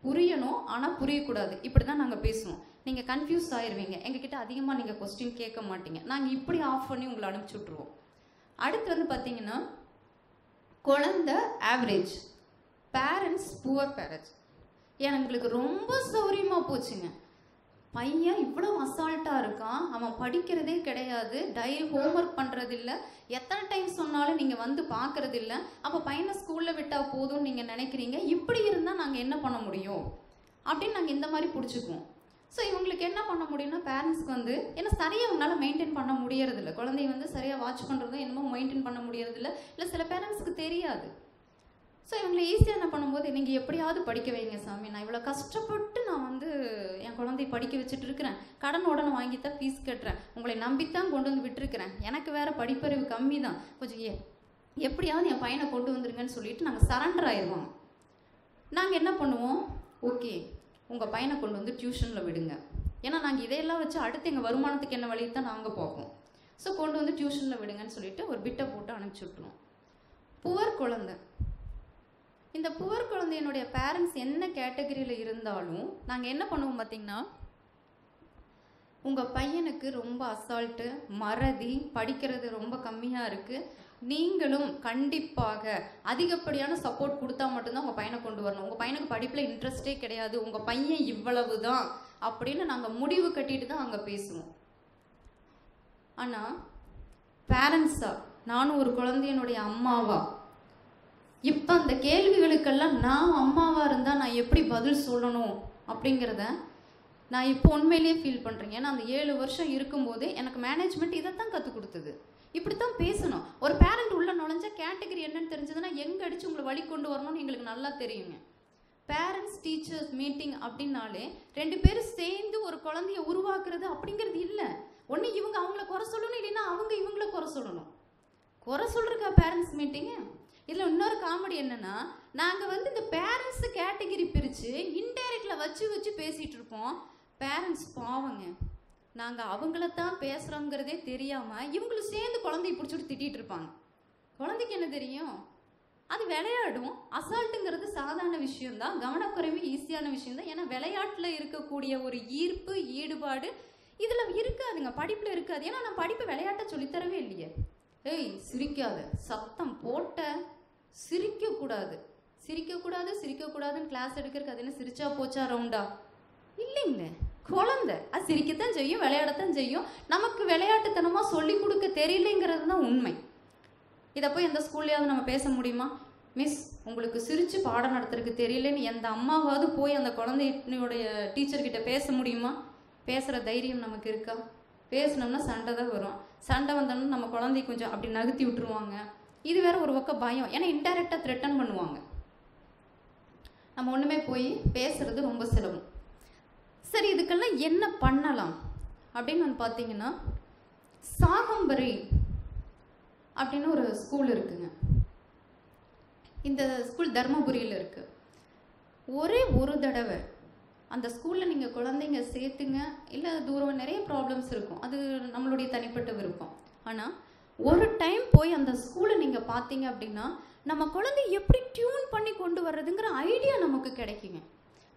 புரியணும் ஆனால் புரியக்கூடாது, இப்படி தான் நாங்கள் பேசுவோம். நீங்கள் கன்ஃபியூஸ் ஆயிடுவீங்க, எங்ககிட்ட அதிகமாக நீங்கள் கொஸ்டின் கேட்க மாட்டீங்க, நாங்கள் இப்படி ஆஃப் பண்ணி உங்களை அனுப்பிச்சி விட்ருவோம். அடுத்து வந்து பார்த்தீங்கன்னா குழந்தை ஆவரேஜ், பேரண்ட்ஸ் புவர் பேரண்ட்ஸ். எங்களுக்கு ரொம்ப சௌரியமாக போச்சுங்க, பையன் இவ்வளோ அசால்ட்டாக இருக்கான், அவன் படிக்கிறதே கிடையாது, டைரி ஹோம்ஒர்க் பண்ணுறதில்ல, எத்தனை டைம் சொன்னாலும் நீங்கள் வந்து பார்க்குறதில்ல, அப்போ பையனை ஸ்கூலில் விட்டால் போதும்னு நீங்கள் நினைக்கிறீங்க. இப்படி இருந்தால் நாங்கள் என்ன பண்ண முடியும் அப்படின்னு நாங்கள் இந்த மாதிரி பிடிச்சிக்குவோம். ஸோ இவங்களுக்கு என்ன பண்ண முடியும்னா, பேரண்ட்ஸ்க்கு வந்து ஏன்னா சரியாக அவங்களால மெயின்டைன் பண்ண முடியறதில்ல, குழந்தைய வந்து சரியாக வாட்ச் பண்ணுறதும் என்னமோ மெயின்டைன் பண்ண முடியறதில்ல, இல்லை சில பேரண்ட்ஸ்க்கு தெரியாது. ஸோ இவங்களை ஈஸியாக என்ன பண்ணும்போது, நீங்கள் எப்படியாவது படிக்க வைங்க சாமி, நான் இவ்வளோ கஷ்டப்பட்டு நான் வந்து என் குழந்தைய படிக்க வச்சுட்டு இருக்கிறேன், கடன் உடனே வாங்கித்தான் ஃபீஸ் கட்டுறேன், உங்களை நம்பித்தான் கொண்டு வந்து விட்டுருக்கிறேன், எனக்கு வேறு படிப்பறிவு கம்மி தான், கொஞ்சம் எப்படியாவது என் பையனை கொண்டு வந்துருங்கன்னு சொல்லிட்டு நாங்கள் சரண்டர் ஆயிடுவோம். நாங்கள் என்ன பண்ணுவோம், ஓகே உங்கள் பையனை கொண்டு வந்து டியூஷனில் விடுங்க, ஏன்னா நாங்கள் இதையெல்லாம் வச்சு அடுத்து எங்கள் வருமானத்துக்கு என்ன வழி தான் நாங்கள் பார்ப்போம். ஸோ கொண்டு வந்து டியூஷனில் விடுங்கன்னு சொல்லிட்டு ஒரு பிட்டை போட்டு அனுப்பிச்சி விட்ருவோம். புவர் குழந்தை, இந்த புவர் குழந்தையினுடைய பேரண்ட்ஸ் என்ன கேட்டகரியில் இருந்தாலும் நாங்கள் என்ன பண்ணுவோம் பார்த்தீங்கன்னா, உங்கள் பையனுக்கு ரொம்ப அசால்ட்டு, மறதி, படிக்கிறது ரொம்ப கம்மியாக இருக்குது, நீங்களும் கண்டிப்பாக அதிகப்படியான சப்போர்ட் கொடுத்தா மட்டும்தான் உங்கள் பையனை கொண்டு வரணும், உங்கள் பையனுக்கு படிப்பில் இன்ட்ரெஸ்டே கிடையாது, உங்கள் பையன் இவ்வளவு தான் அப்படின்னு நாங்கள் முடிவு கட்டிட்டு தான் அங்கே பேசுவோம். ஆனால் பேரண்ட்ஸா, நானும் ஒரு குழந்தையினுடைய அம்மாவா, இப்போ அந்த கேள்விகளுக்கெல்லாம் நான் அம்மாவாக இருந்தால் நான் எப்படி பதில் சொல்லணும் அப்படிங்கிறத நான் இப்போ உண்மையிலேயே ஃபீல் பண்ணுறேன். ஏன்னா அந்த 7 வருஷம் இருக்கும்போது எனக்கு மேனேஜ்மெண்ட் இதை தான் கற்றுக் கொடுத்தது. இப்படி தான் பேசணும். ஒரு பேரண்ட் உள்ள நுழைஞ்ச கேட்டகரி என்னன்னு தெரிஞ்சதுன்னா எங்கே அடித்து உங்களை வழி கொண்டு வரணும்னு எங்களுக்கு நல்லா தெரியுங்க. பேரண்ட்ஸ் டீச்சர்ஸ் மீட்டிங் அப்படின்னாலே 2 பேரும் சேர்ந்து ஒரு குழந்தைய உருவாக்குறது அப்படிங்கிறது இல்லை. ஒன்று இவங்க அவங்கள குறை சொல்லணும், இல்லைன்னா அவங்க இவங்கள குறை சொல்லணும். குறை சொல்கிறக்கா பேரண்ட்ஸ் மீட்டிங்கு? இதில் இன்னொரு காமெடி என்னென்னா, நாங்கள் வந்து இந்த பேரண்ட்ஸு கேட்டகிரி பிரித்து இன்டைரக்டில் வச்சு பேசிகிட்டு இருப்போம். பேரண்ட்ஸ் பாவங்க, நாங்கள் அவங்களத்தான் பேசுகிறோங்கிறதே தெரியாமல் இவங்களும் சேர்ந்து குழந்தைய பிடிச்சிட்டு திட்டிகிட்டு இருப்பாங்க. குழந்தைக்கு என்ன தெரியும்? அது விளையாடும். அசால்ட்டுங்கிறது சாதாரண விஷயம்தான், கவனக்குறைவு ஈஸியான விஷயம்தான். ஏன்னா விளையாட்டில் இருக்கக்கூடிய ஒரு ஈர்ப்பு, ஈடுபாடு இதில் இருக்காதுங்க, படிப்பில் இருக்காது. ஏன்னா நான் படிப்பை விளையாட்டை சொல்லித்தரவே இல்லையே. ஏய் சிரிக்காத, சத்தம் போட்ட சிரிக்கக்கூடாது, சிரிக்கக்கூடாதுன்னு கிளாஸ் எடுக்கிறதுக்கு அது என்ன சிரிச்சா போச்சா ரவுண்டா? இல்லைங்க, குழந்தை அது சிரிக்கத்தான் செய்யும், விளையாடத்தான் செய்யும். நமக்கு விளையாட்டுத்தனமாக சொல்லி கொடுக்க தெரியலைங்கிறது தான் உண்மை. இதை போய் எந்த ஸ்கூல்லையாவது நம்ம பேச முடியுமா? மிஸ் உங்களுக்கு சிரித்து பாடம் நடத்துறதுக்கு தெரியலன்னு எந்த அம்மாவாவது போய் அந்த குழந்தையுடைய டீச்சர்கிட்ட பேச முடியுமா? பேசுகிற தைரியம் நமக்கு இருக்கா? பேசினோம்னா சண்டை தான் வரும். சண்டை வந்தோம்னா நம்ம குழந்தைய கொஞ்சம் அப்படி நகர்த்தி விட்டுருவாங்க. இது வேற ஒரு பக்கம் பயம், ஏன்னா இன்டைரக்டாக த்ரெட்டன் பண்ணுவாங்க. நம்ம ஒன்றுமே போய் பேசுறது ரொம்ப சிரமம். சரி, இதுக்கெல்லாம் என்ன பண்ணலாம் அப்படின்னு வந்து பார்த்தீங்கன்னா, சாகம்பரி அப்படின்னு ஒரு ஸ்கூல் இருக்குங்க. இந்த ஸ்கூல் தர்மபுரியில் இருக்கு. ஒரே ஒரு தடவை அந்த ஸ்கூலில் நீங்கள் குழந்தைங்க சேர்த்துங்க, இல்லை தூரம் நிறைய ப்ராப்ளம்ஸ் இருக்கும், அது நம்மளுடைய தனிப்பட்ட விருப்பம். ஆனால் ஒரு டைம் போய் அந்த ஸ்கூலை நீங்கள் பார்த்தீங்க அப்படின்னா நம்ம குழந்தைய எப்படி டியூன் பண்ணி கொண்டு வர்றதுங்கிற ஐடியா நமக்கு கிடைக்குங்க.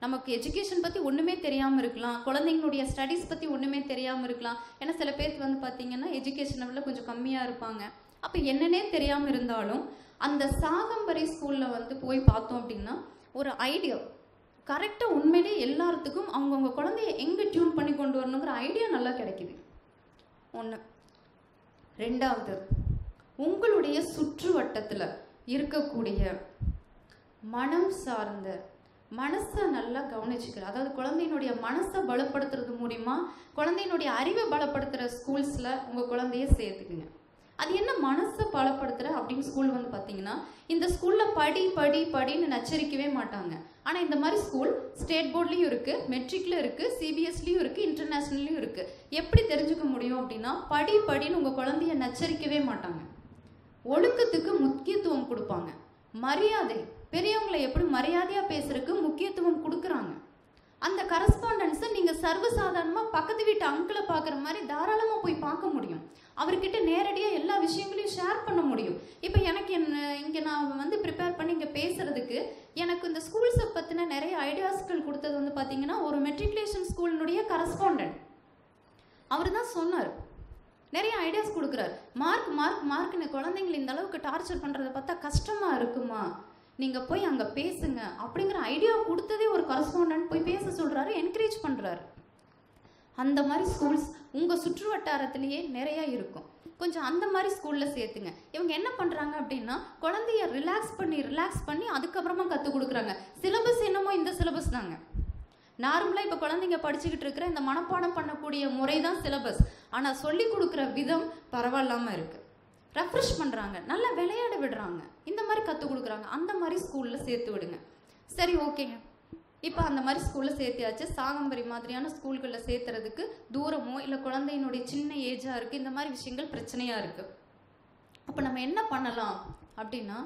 நமக்கு எஜுகேஷன் பற்றி ஒன்றுமே தெரியாமல் இருக்கலாம், குழந்தைங்களுடைய ஸ்டடீஸ் பற்றி ஒன்றுமே தெரியாமல் இருக்கலாம். ஏன்னா சில பேருக்கு வந்து பார்த்தீங்கன்னா எஜுகேஷன் லெவலில் கொஞ்சம் கம்மியாக இருப்பாங்க. அப்போ என்னன்னே தெரியாமல் இருந்தாலும் அந்த சாகம்பரி ஸ்கூலில் வந்து போய் பார்த்தோம் அப்படின்னா ஒரு ஐடியா கரெக்டாக உண்மையிலே எல்லாத்துக்கும் அவங்கவுங்க குழந்தைய எங்கே டியூன் பண்ணி கொண்டு வரணுங்கிற ஐடியா நல்லா கிடைக்குது. ஒன்று. ரெண்டாவது, உங்களுடைய சுற்று வட்டத்தில் இருக்கக்கூடிய மனம் சார்ந்த மனசை நல்லா கவனிச்சுக்கிற, அதாவது குழந்தையினுடைய மனசை பலப்படுத்துறது மூலிமா குழந்தையினுடைய அறிவை பலப்படுத்துகிற ஸ்கூல்ஸில் உங்கள் குழந்தைய சேர்த்துக்குங்க. அது என்ன மனசை பலப்படுத்துகிற அப்படின்னு ஸ்கூல் வந்து பார்த்தீங்கன்னா, இந்த ஸ்கூலில் படின்னு நச்சரிக்கவே மாட்டாங்க. ஆனால் இந்த மாதிரி ஸ்கூல் ஸ்டேட் போர்ட்லேயும் இருக்குது, மெட்ரிக்ல இருக்குது, சிபிஎஸ்லேயும் இருக்குது, இன்டர்நேஷ்னல்லையும் இருக்குது. எப்படி தெரிஞ்சுக்க முடியும் அப்படின்னா, படின்னு உங்கள் குழந்தைய நச்சரிக்கவே மாட்டாங்க. ஒழுக்கத்துக்கு முக்கியத்துவம் கொடுப்பாங்க. மரியாதை, பெரியவங்களை எப்படி மரியாதையாக பேசுறதுக்கு முக்கியத்துவம் கொடுக்குறாங்க. அந்த கரஸ்பாண்டன்ஸை நீங்கள் சர்வசாதாரணமாக பக்கத்து வீட்டு அங்கிளை பார்க்குற மாதிரி தாராளமாக போய் பார்க்க முடியும். அவர்கிட்ட நேரடியாக எல்லா விஷயங்களையும் ஷேர் பண்ண முடியும். இப்போ எனக்கு இங்கே நான் வந்து ப்ரிப்பேர் பண்ணி இங்கே பேசுகிறதுக்கு எனக்கு இந்த ஸ்கூல்ஸை பற்றின நிறைய ஐடியாஸ்கள் கொடுத்தது வந்து பார்த்தீங்கன்னா ஒரு மெட்ரிகுலேஷன் ஸ்கூலினுடைய கரஸ்பாண்டன்ட். அவர் தான் சொன்னார், நிறைய ஐடியாஸ் கொடுக்குறாரு. மார்க்னு குழந்தைங்களை இந்த அளவுக்கு டார்ச்சர் பண்ணுறதை பார்த்தா கஷ்டமாக இருக்குமா, நீங்கள் போய் அங்கே பேசுங்க அப்படிங்கிற ஐடியா கொடுத்ததே ஒரு கரஸ்பாண்டன்ட் போய் பேச சொல்கிறாரு, என்கரேஜ் பண்ணுறாரு. அந்த மாதிரி ஸ்கூல்ஸ் உங்கள் சுற்று வட்டாரத்திலேயே நிறையா இருக்கும். கொஞ்சம் அந்த மாதிரி ஸ்கூலில் சேர்த்துங்க. இவங்க என்ன பண்ணுறாங்க அப்படின்னா குழந்தைய ரிலாக்ஸ் பண்ணி அதுக்கப்புறமா கற்றுக் கொடுக்குறாங்க. சிலபஸ் என்னமோ இந்த சிலபஸ் தாங்க. நார்மலாக இப்போ குழந்தைங்க படிச்சுக்கிட்டு இருக்கிற இந்த மனப்பாடம் பண்ணக்கூடிய முறை தான் சிலபஸ். ஆனால் சொல்லி கொடுக்குற விதம் பரவாயில்லாமல் இருக்குது. ரெஃப்ரெஷ் பண்ணுறாங்க, நல்லா விளையாட விடுறாங்க, இந்த மாதிரி கற்றுக் கொடுக்குறாங்க. அந்த மாதிரி ஸ்கூலில் சேர்த்து விடுங்க. சரி, ஓகேங்க. இப்போ அந்த மாதிரி ஸ்கூலில் சேர்த்தியாச்சு. சாகம்பரி மாதிரியான ஸ்கூல்களில் சேர்த்துறதுக்கு தூரமோ இல்லை குழந்தையினுடைய சின்ன ஏஜாக இருக்குது, இந்த மாதிரி விஷயங்கள் பிரச்சனையாக இருக்குது. அப்போ நம்ம என்ன பண்ணலாம் அப்படின்னா,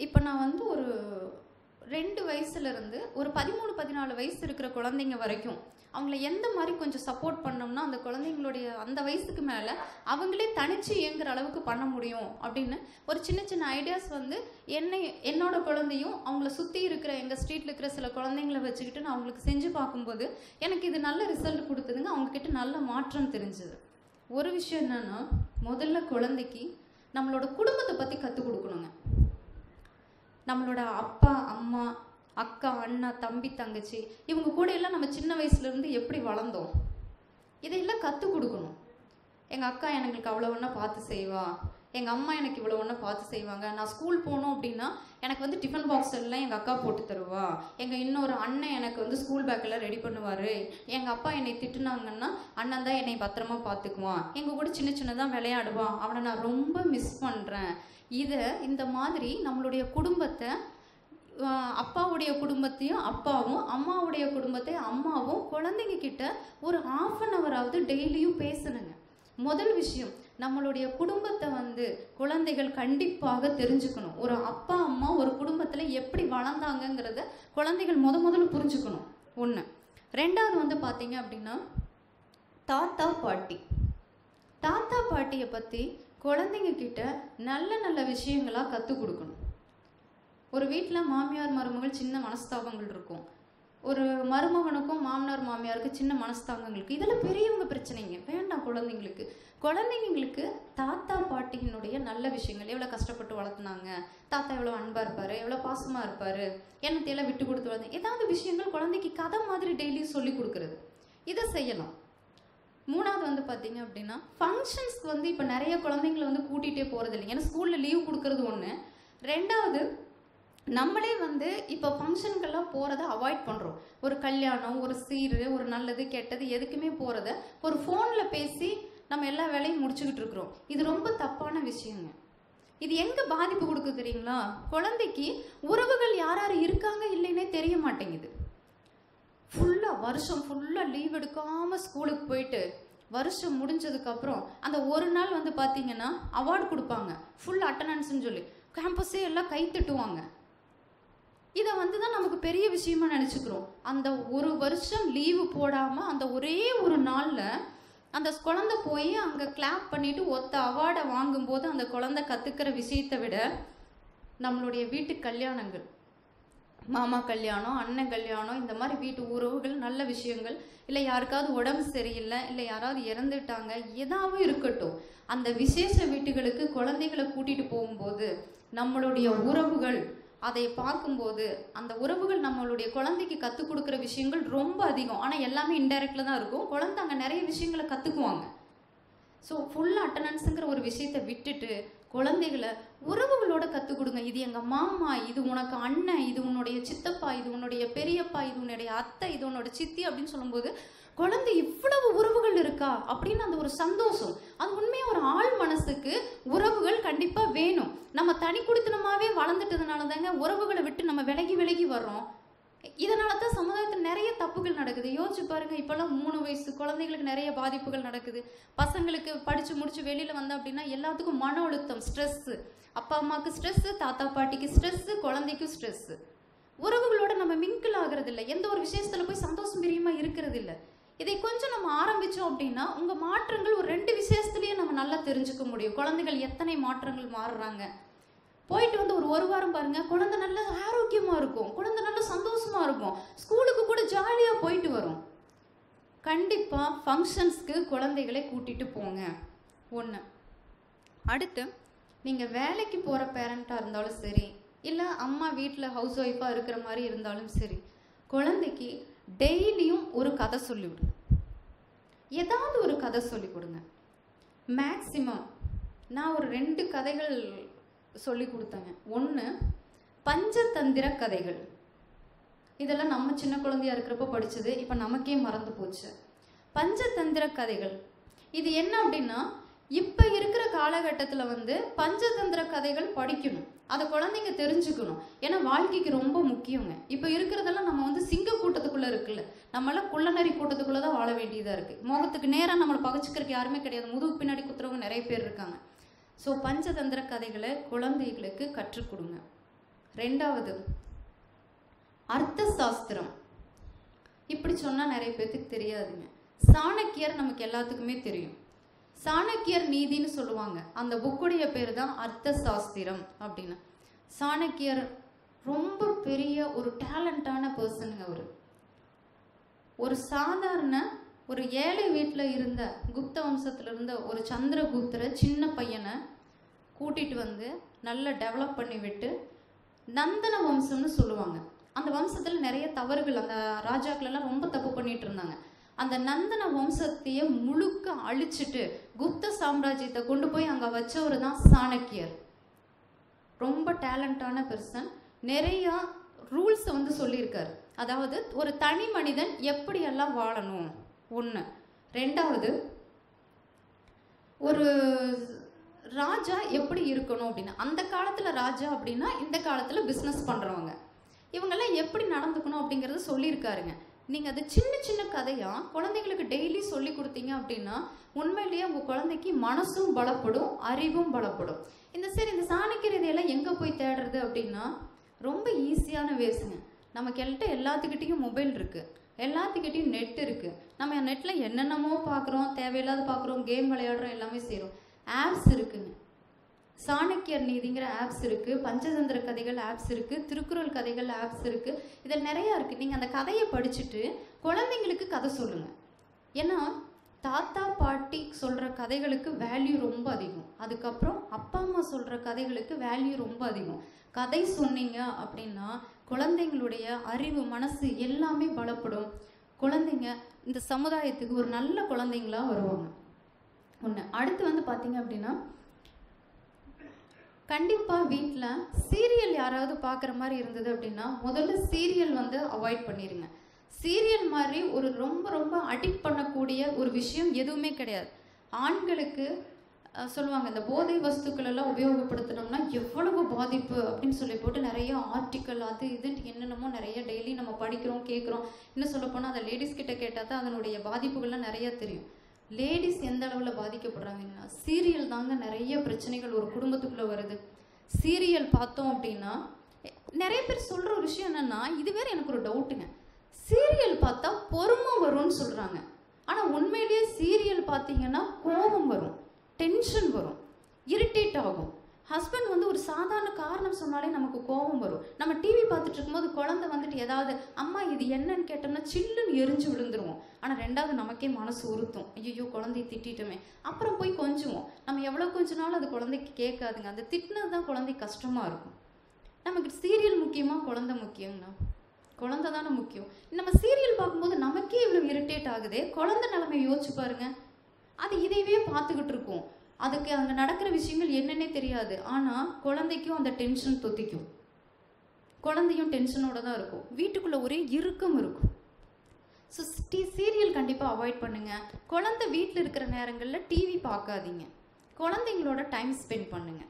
இப்போ நான் வந்து ஒரு 2 வயசுலேருந்து ஒரு 13-14 வயசு இருக்கிற குழந்தைங்க வரைக்கும் அவங்கள எந்த மாதிரி கொஞ்சம் சப்போர்ட் பண்ணோம்னா அந்த குழந்தைங்களுடைய அந்த வயசுக்கு மேலே அவங்களே தனிச்சு இயங்குற அளவுக்கு பண்ண முடியும் அப்படின்னு ஒரு சின்ன சின்ன ஐடியாஸ் வந்து என்னோட குழந்தையும் அவங்கள சுற்றி இருக்கிற எங்கள் ஸ்ட்ரீட்டில் இருக்கிற சில குழந்தைங்கள வச்சுக்கிட்டு நான் அவங்களுக்கு செஞ்சு பார்க்கும்போது எனக்கு இது நல்ல ரிசல்ட் கொடுத்ததுங்க. அவங்கக்கிட்ட நல்ல மாற்றம் தெரிஞ்சுது. ஒரு விஷயம் என்னன்னா, முதல்ல குழந்தைக்கு நம்மளோட குடும்பத்தை பற்றி கற்றுக் கொடுக்கணுங்க. நம்மளோட அப்பா அம்மா, அக்கா அண்ணா, தம்பி தங்கச்சி, இவங்க கூட எல்லாம் நம்ம சின்ன வயசுலேருந்து எப்படி வளர்ந்தோம், இதையெல்லாம் கற்றுக் கொடுக்கணும். எங்கள் அக்கா எனக்கு அவ்வளோ ஒன்றா பார்த்து செய்வா, எங்கள் அம்மா எனக்கு இவ்வளோ ஒன்றா பார்த்து செய்வாங்க. நான் ஸ்கூல் போனோம் அப்படின்னா எனக்கு வந்து டிஃபன் பாக்ஸ் எல்லாம் எங்கள் அக்கா போட்டு தருவா. எங்கள் இன்னொரு அண்ணன் எனக்கு வந்து ஸ்கூல் பேக்கெல்லாம் ரெடி பண்ணுவார். எங்கள் அப்பா என்னை திட்டுனாங்கன்னா அண்ணன் தான் என்னை பத்திரமா பார்த்துக்குவான். எங்கள் கூட சின்ன சின்னதாக விளையாடுவான். அவனை நான் ரொம்ப மிஸ் பண்ணுறேன். இந்த மாதிரி நம்மளுடைய குடும்பத்தை, அப்பாவுடைய குடும்பத்தையும் அப்பாவும், அம்மாவுடைய குடும்பத்தை அம்மாவும் குழந்தைங்க கிட்ட ஒரு 1/2 hour டெய்லியும் பேசணுங்க. முதல் விஷயம், நம்மளுடைய குடும்பத்தை வந்து குழந்தைகள் கண்டிப்பாக தெரிஞ்சுக்கணும். ஒரு அப்பா அம்மா ஒரு குடும்பத்தில் எப்படி வளர்ந்தாங்கங்கிறத குழந்தைகள் முதல்ல புரிஞ்சுக்கணும். 1. 2வது வந்து பார்த்தீங்க அப்படின்னா, தாத்தா பாட்டி. தாத்தா பாட்டியை பற்றி குழந்தைங்க கிட்ட நல்ல நல்ல விஷயங்களாக கற்றுக் கொடுக்கணும். ஒரு வீட்டில் மாமியார் மருமகள் சின்ன மனஸ்தாபங்கள் இருக்கும். ஒரு மருமகனுக்கும் மாமனார் மாமியாருக்கு சின்ன மனஸ்தாபங்களுக்கு, இதெல்லாம் பெரியவங்க பிரச்சனைங்க, வேண்டாம் குழந்தைங்களுக்கு. குழந்தைங்களுக்கு தாத்தா பாட்டியினுடைய நல்ல விஷயங்கள், எவ்வளோ கஷ்டப்பட்டு வளர்த்துனாங்க, தாத்தா எவ்வளோ அன்பாக இருப்பார், எவ்வளோ பாசமாக இருப்பார், என்னத்தையெல்லாம் விட்டு கொடுத்து வளர்ந்து, ஏதாவது விஷயங்கள் குழந்தைக்கு கதை மாதிரி டெய்லியும் சொல்லி கொடுக்குறது, இதை செய்யலாம். 3வது வந்து பார்த்தீங்க அப்படின்னா, ஃபங்க்ஷன்ஸ்க்கு வந்து இப்போ நிறைய குழந்தைங்களை வந்து கூட்டிகிட்டே போகிறது இல்லைங்க. ஏன்னா ஸ்கூலில் லீவ் கொடுக்கறது 1. 2வது, நம்மளே வந்து இப்போ ஃபங்க்ஷனுக்கெல்லாம் போகிறத அவாய்ட் பண்ணுறோம். ஒரு கல்யாணம், ஒரு சீரு, ஒரு நல்லது கெட்டது எதுக்குமே போகிறத ஒரு ஃபோனில் பேசி நம்ம எல்லா வேலையும் முடிச்சுக்கிட்டு இருக்கிறோம். இது ரொம்ப தப்பான விஷயங்க. இது எங்கே பாதிப்பு கொடுக்குது தெரியுங்களா? குழந்தைக்கு உறவுகள் யார் யார் இருக்காங்க இல்லைன்னே தெரிய மாட்டேங்குது. வருஷம் ஃபுல்லாக லீவ் எடுக்காமல் ஸ்கூலுக்கு போயிட்டு வருஷம் முடிஞ்சதுக்கப்புறம் அந்த ஒரு நாள் வந்து பார்த்தீங்கன்னா அவார்டு கொடுப்பாங்க, ஃபுல் அட்டண்டன்ஸ்ன்னு சொல்லி கேம்பஸே எல்லாம் கை தட்டுவாங்க. இதை வந்து தான் நமக்கு பெரிய விஷயமா நினச்சிக்கிறோம். அந்த ஒரு வருஷம் லீவு போடாமல் அந்த ஒரே ஒரு நாளில் அந்த குழந்தை போய் அங்கே கிளாப் பண்ணிவிட்டு ஒத்த அவார்டை வாங்கும்போது அந்த குழந்தை கற்றுக்கிற விஷயத்தை விட நம்மளுடைய வீட்டு கல்யாணங்கள், மாமா கல்யாணம், அண்ணன் கல்யாணம், இந்த மாதிரி வீட்டு உறவுகள், நல்ல விஷயங்கள், இல்லை யாருக்காவது உடம்பு சரியில்லை, இல்லை யாராவது இறந்துட்டாங்க, ஏதாவது இருக்கட்டும், அந்த விசேஷ வீட்டுகளுக்கு குழந்தைகளை கூட்டிகிட்டு போகும்போது நம்மளுடைய உறவுகள் அதை பார்க்கும்போது அந்த உறவுகள் நம்மளுடைய குழந்தைக்கு கற்றுக் கொடுக்குற விஷயங்கள் ரொம்ப அதிகம். ஆனால் எல்லாமே இன்டைரக்டில் தான் இருக்கும். குழந்தை அங்கே நிறைய விஷயங்களை கற்றுக்குவாங்க. ஸோ ஃபுல் அட்டண்டன்ஸுங்கிற ஒரு விஷயத்தை விட்டுட்டு குழந்தைகளை உறவுகளோட கற்றுக் கொடுங்க. இது எங்கள் மாமா, இது உனக்கு அண்ணன், இது உன்னுடைய சித்தப்பா, இது உன்னுடைய பெரியப்பா, இது உன்னுடைய அத்தை, இது உன்னோட சித்தி அப்படின்னு சொல்லும்போது குழந்தை இவ்வளவு உறவுகள் இருக்கா அப்படின்னு அந்த ஒரு சந்தோஷம், அது உண்மையாக ஒரு ஆள் மனசுக்கு உறவுகள் கண்டிப்பாக வேணும். நம்ம தனி குடித்தனமாகவே வளர்ந்துட்டதுனால தாங்க உறவுகளை விட்டு நம்ம விலகி வர்றோம். இதனால தான் சமுதாயத்தில் நிறைய தப்புகள் நடக்குது. யோசிச்சு பாருங்க, இப்போல்லாம் 3 வயசு குழந்தைகளுக்கு நிறைய பாதிப்புகள் நடக்குது. பசங்களுக்கு படித்து முடிச்சு வெளியில் வந்தோம் அப்படின்னா எல்லாத்துக்கும் மன அழுத்தம், ஸ்ட்ரெஸ்ஸு, அப்பா அம்மாவுக்கு ஸ்ட்ரெஸ்ஸு, தாத்தா பாட்டிக்கு ஸ்ட்ரெஸ்ஸு, குழந்தைக்கும் ஸ்ட்ரெஸ்ஸு. உறவுகளோட நம்ம மிங்கிள் ஆகிறது இல்லை, எந்த ஒரு விஷயத்தில் போய் சந்தோஷம் பிரியமாக இருக்கிறது இல்லை. இதை கொஞ்சம் நம்ம ஆரம்பித்தோம் அப்படின்னா உங்கள் மாற்றங்கள் ஒரு 2 விஷயத்துலேயே நம்ம நல்லா தெரிஞ்சுக்க முடியும். குழந்தைகள் எத்தனை மாற்றங்கள் மாறுறாங்க. போயிட்டு வந்து ஒரு வாரம் பாருங்க, குழந்தை நல்ல ஆரோக்கியமாக இருக்கும், குழந்தை நல்ல சந்தோஷமாக இருக்கும், ஸ்கூலுக்கு கூட ஜாலியாக போயிட்டு வரும். கண்டிப்பாக ஃபங்க்ஷன்ஸ்க்கு குழந்தைகளை கூட்டிகிட்டு போங்க. 1. அடுத்து, நீங்கள் வேலைக்கு போகிற பேரண்ட்டாக இருந்தாலும் சரி, இல்லை அம்மா வீட்டில் ஹவுஸ் ஒய்ஃபாக இருக்கிற மாதிரி இருந்தாலும் சரி, குழந்தைக்கு டெய்லியும் ஒரு கதை சொல்லிவிடுங்க. ஏதாவது ஒரு கதை சொல்லி கொடுங்க. மேக்சிமம் நான் ஒரு 2 கதைகள் சொல்லி கொடுத்தாங்க. 1, பஞ்சதந்திர கதைகள். இதெல்லாம் நம்ம சின்ன குழந்தையா இருக்கிறப்ப படித்தது, இப்போ நமக்கே மறந்து போச்சு. பஞ்சதந்திர கதைகள் இது என்ன அப்படின்னா, இப்போ இருக்கிற காலகட்டத்தில் வந்து பஞ்சதந்திர கதைகள் படிக்கணும், அதை குழந்தைங்க தெரிஞ்சுக்கணும். ஏன்னா வாழ்க்கைக்கு ரொம்ப முக்கியங்க. இப்போ இருக்கிறதெல்லாம் நம்ம வந்து சிங்க கூட்டத்துக்குள்ளே இருக்குல்ல, நம்மளாம் குள்ளநரி கூட்டத்துக்குள்ளே தான் வாழ வேண்டியதாக இருக்குது. முகத்துக்கு நேராக நம்மளை பகச்சிக்கிறதுக்கு யாருமே கிடையாது, முதுகு பின்னாடி குத்துறவங்க நிறைய பேர் இருக்காங்க. ஸோ பஞ்சதந்திர கதைகளை குழந்தைகளுக்கு கற்றுக் கொடுங்க. ரெண்டாவது, அர்த்த சாஸ்திரம். இப்படி சொன்னால் நிறைய பேர்த்துக்கு தெரியாதுங்க. சாணக்கியர் நமக்கு எல்லாத்துக்குமே தெரியும். சாணக்கியர் நீதின்னு சொல்லுவாங்க, அந்த புக்குடைய பேர் தான் அர்த்த சாஸ்திரம் அப்படின்னு. சாணக்கியர் ரொம்ப பெரிய ஒரு டேலண்டான பர்சனுங்க. ஒரு சாதாரண ஒரு ஏழை வீட்டில் இருந்த குப்த வம்சத்தில் இருந்த ஒரு சந்திரகுப்தரை சின்ன பையனை கூட்டிகிட்டு வந்து நல்லா டெவலப் பண்ணி விட்டு நந்தன வம்சம்னு சொல்லுவாங்க. அந்த வம்சத்தில் நிறைய தவறுகள், அந்த ராஜாக்கள் எல்லாம் ரொம்ப தப்பு பண்ணிட்டு இருந்தாங்க. அந்த நந்தன வம்சத்தையே முழுக்க அழிச்சிட்டு குப்த சாம்ராஜ்யத்தை கொண்டு போய் அங்கே வச்சவர் தான் சாணக்கியர். ரொம்ப டேலண்டான பர்சன். நிறையா ரூல்ஸை வந்து சொல்லியிருக்காரு. அதாவது ஒரு தனி மனிதன் எப்படியெல்லாம் வாழணும் ஒன்று. ரெண்டாவது, ஒரு ராஜா எப்படி இருக்கணும் அப்படின்னா, அந்த காலத்தில் ராஜா அப்படின்னா இந்த காலத்தில் பிஸ்னஸ் பண்ணுறவங்க இவங்கெல்லாம் எப்படி நடந்துக்கணும் அப்படிங்கிறத சொல்லியிருக்காருங்க. நீங்கள் அது சின்ன சின்ன கதையாக குழந்தைங்களுக்கு டெய்லி சொல்லி கொடுத்தீங்க அப்படின்னா உண்மையிலேயே உங்கள் குழந்தைக்கு மனசும் பலப்படும், அறிவும் பலப்படும். இந்த சாணக்கியர் இதையெல்லாம் எங்கே போய் தேடுறது அப்படின்னா ரொம்ப ஈஸியான வேஸுங்க. நமக்கு எல்லாத்துக்கிட்டையும் மொபைல் இருக்குது, எல்லாத்துக்கிட்டையும் நெட் இருக்குது. நம்ம நெட்டில் என்னென்னமோ பார்க்குறோம், தேவையில்லாத பார்க்குறோம், கேம் விளையாடுறோம், எல்லாமே செய்கிறோம். ஆப்ஸ் இருக்குங்க. சாணக்கியர் நீதிங்கிற ஆப்ஸ் இருக்குது, பஞ்சதந்திர கதைகள் ஆப்ஸ் இருக்குது, திருக்குறள் கதைகள் ஆப்ஸ் இருக்குது. இதில் நிறையா இருக்குது. நீங்கள் அந்த கதையை படிச்சுட்டு குழந்தைங்களுக்கு கதை சொல்லுங்கள். ஏன்னா தாத்தா பாட்டி சொல்கிற கதைகளுக்கு வேல்யூ ரொம்ப அதிகம். அதுக்கப்புறம் அப்பா அம்மா சொல்கிற கதைகளுக்கு வேல்யூ ரொம்ப அதிகம். கதை சொன்னீங்க அப்படின்னா குழந்தைங்களுடைய அறிவு, மனசு எல்லாமே பலப்படும். குழந்தைங்க இந்த சமுதாயத்துக்கு ஒரு நல்ல குழந்தைங்களா வருவாங்க. ஒன்று. அடுத்து வந்து பார்த்தீங்க அப்படின்னா கண்டிப்பாக வீட்டில் சீரியல் யாராவது பார்க்குற மாதிரி இருந்தது அப்படின்னா முதல்ல சீரியல் வந்து அவாய்ட் பண்ணிடுங்க. சீரியல் மாதிரி ஒரு ரொம்ப ரொம்ப அடிக்ட் பண்ணக்கூடிய ஒரு விஷயம் எதுவுமே கிடையாது. ஆண்களுக்கு சொல்லுவாங்க இந்த போதை வஸ்துக்கள் எல்லாம் உபயோகப்படுத்தினோம்னா எவ்வளவு பாதிப்பு அப்படின்னு சொல்லி போட்டு நிறைய ஆர்டிக்கல் அது இதுன்ட்டு என்னென்னமோ நிறைய டெய்லி நம்ம படிக்கிறோம், கேட்குறோம். இன்னும் சொல்லப்போனால் அதை லேடிஸ் கிட்ட கேட்டால் தான் அதனுடைய பாதிப்புகள்லாம் நிறையா தெரியும். லேடிஸ் எந்த அளவில் பாதிக்கப்படுறாங்கன்னா சீரியல் தாங்க நிறைய பிரச்சனைகள் ஒரு குடும்பத்துக்குள்ளே வருது. சீரியல் பார்த்தோம் அப்படின்னா நிறைய பேர் சொல்கிற ஒரு விஷயம் என்னென்னா, இது வேறு எனக்கு ஒரு டவுட்டுங்க. சீரியல் பார்த்தா பொறுமை வரும்னு சொல்கிறாங்க. ஆனால் உண்மையிலேயே சீரியல் பார்த்தீங்கன்னா கோபம் வரும், டென்ஷன் வரும், இரிட்டேட் ஆகும். ஹஸ்பண்ட் வந்து ஒரு சாதாரண காரணம் சொன்னாலே நமக்கு கோபம் வரும். நம்ம டிவி பார்த்துட்டு இருக்கும்போது குழந்தை வந்துட்டு ஏதாவது அம்மா இது என்னன்னு கேட்டோம்னா சில்லுன்னு எரிஞ்சு விழுந்துருவோம். ஆனால் ரெண்டாவது நமக்கே மனசு உறுத்தும், ஐயோ குழந்தைய திட்டோமே. அப்புறம் போய் கொஞ்சுவோம். நம்ம எவ்வளோ கொஞ்சனாலும் அது குழந்தைக்கு கேட்காதுங்க. அந்த திட்டினது தான் குழந்தைக்கு கஷ்டமாக இருக்கும். நமக்கு சீரியல் முக்கியமாக குழந்தை முக்கியங்கண்ணா? குழந்தை தானே முக்கியம். நம்ம சீரியல் பார்க்கும்போது நமக்கே இவ்வளோ இரிட்டேட் ஆகுதே, குழந்தை நிலைமையை யோசிச்சு பாருங்க. அது இதையவே பார்த்துக்கிட்டு இருக்கும். அதுக்கு அங்கே நடக்கிற விஷயங்கள் என்னன்னே தெரியாது. ஆனால் குழந்தைக்கும் அந்த டென்ஷன் தொத்திக்கும். குழந்தையும் டென்ஷனோட தான் இருக்கும். வீட்டுக்குள்ளே ஒரே இறுக்கம் இருக்கும். ஸோ சீரியல் கண்டிப்பாக அவாய்ட் பண்ணுங்கள். குழந்தை வீட்டில் இருக்கிற நேரங்களில் டிவி பார்க்காதீங்க. குழந்தைங்களோட டைம் ஸ்பெண்ட் பண்ணுங்கள்.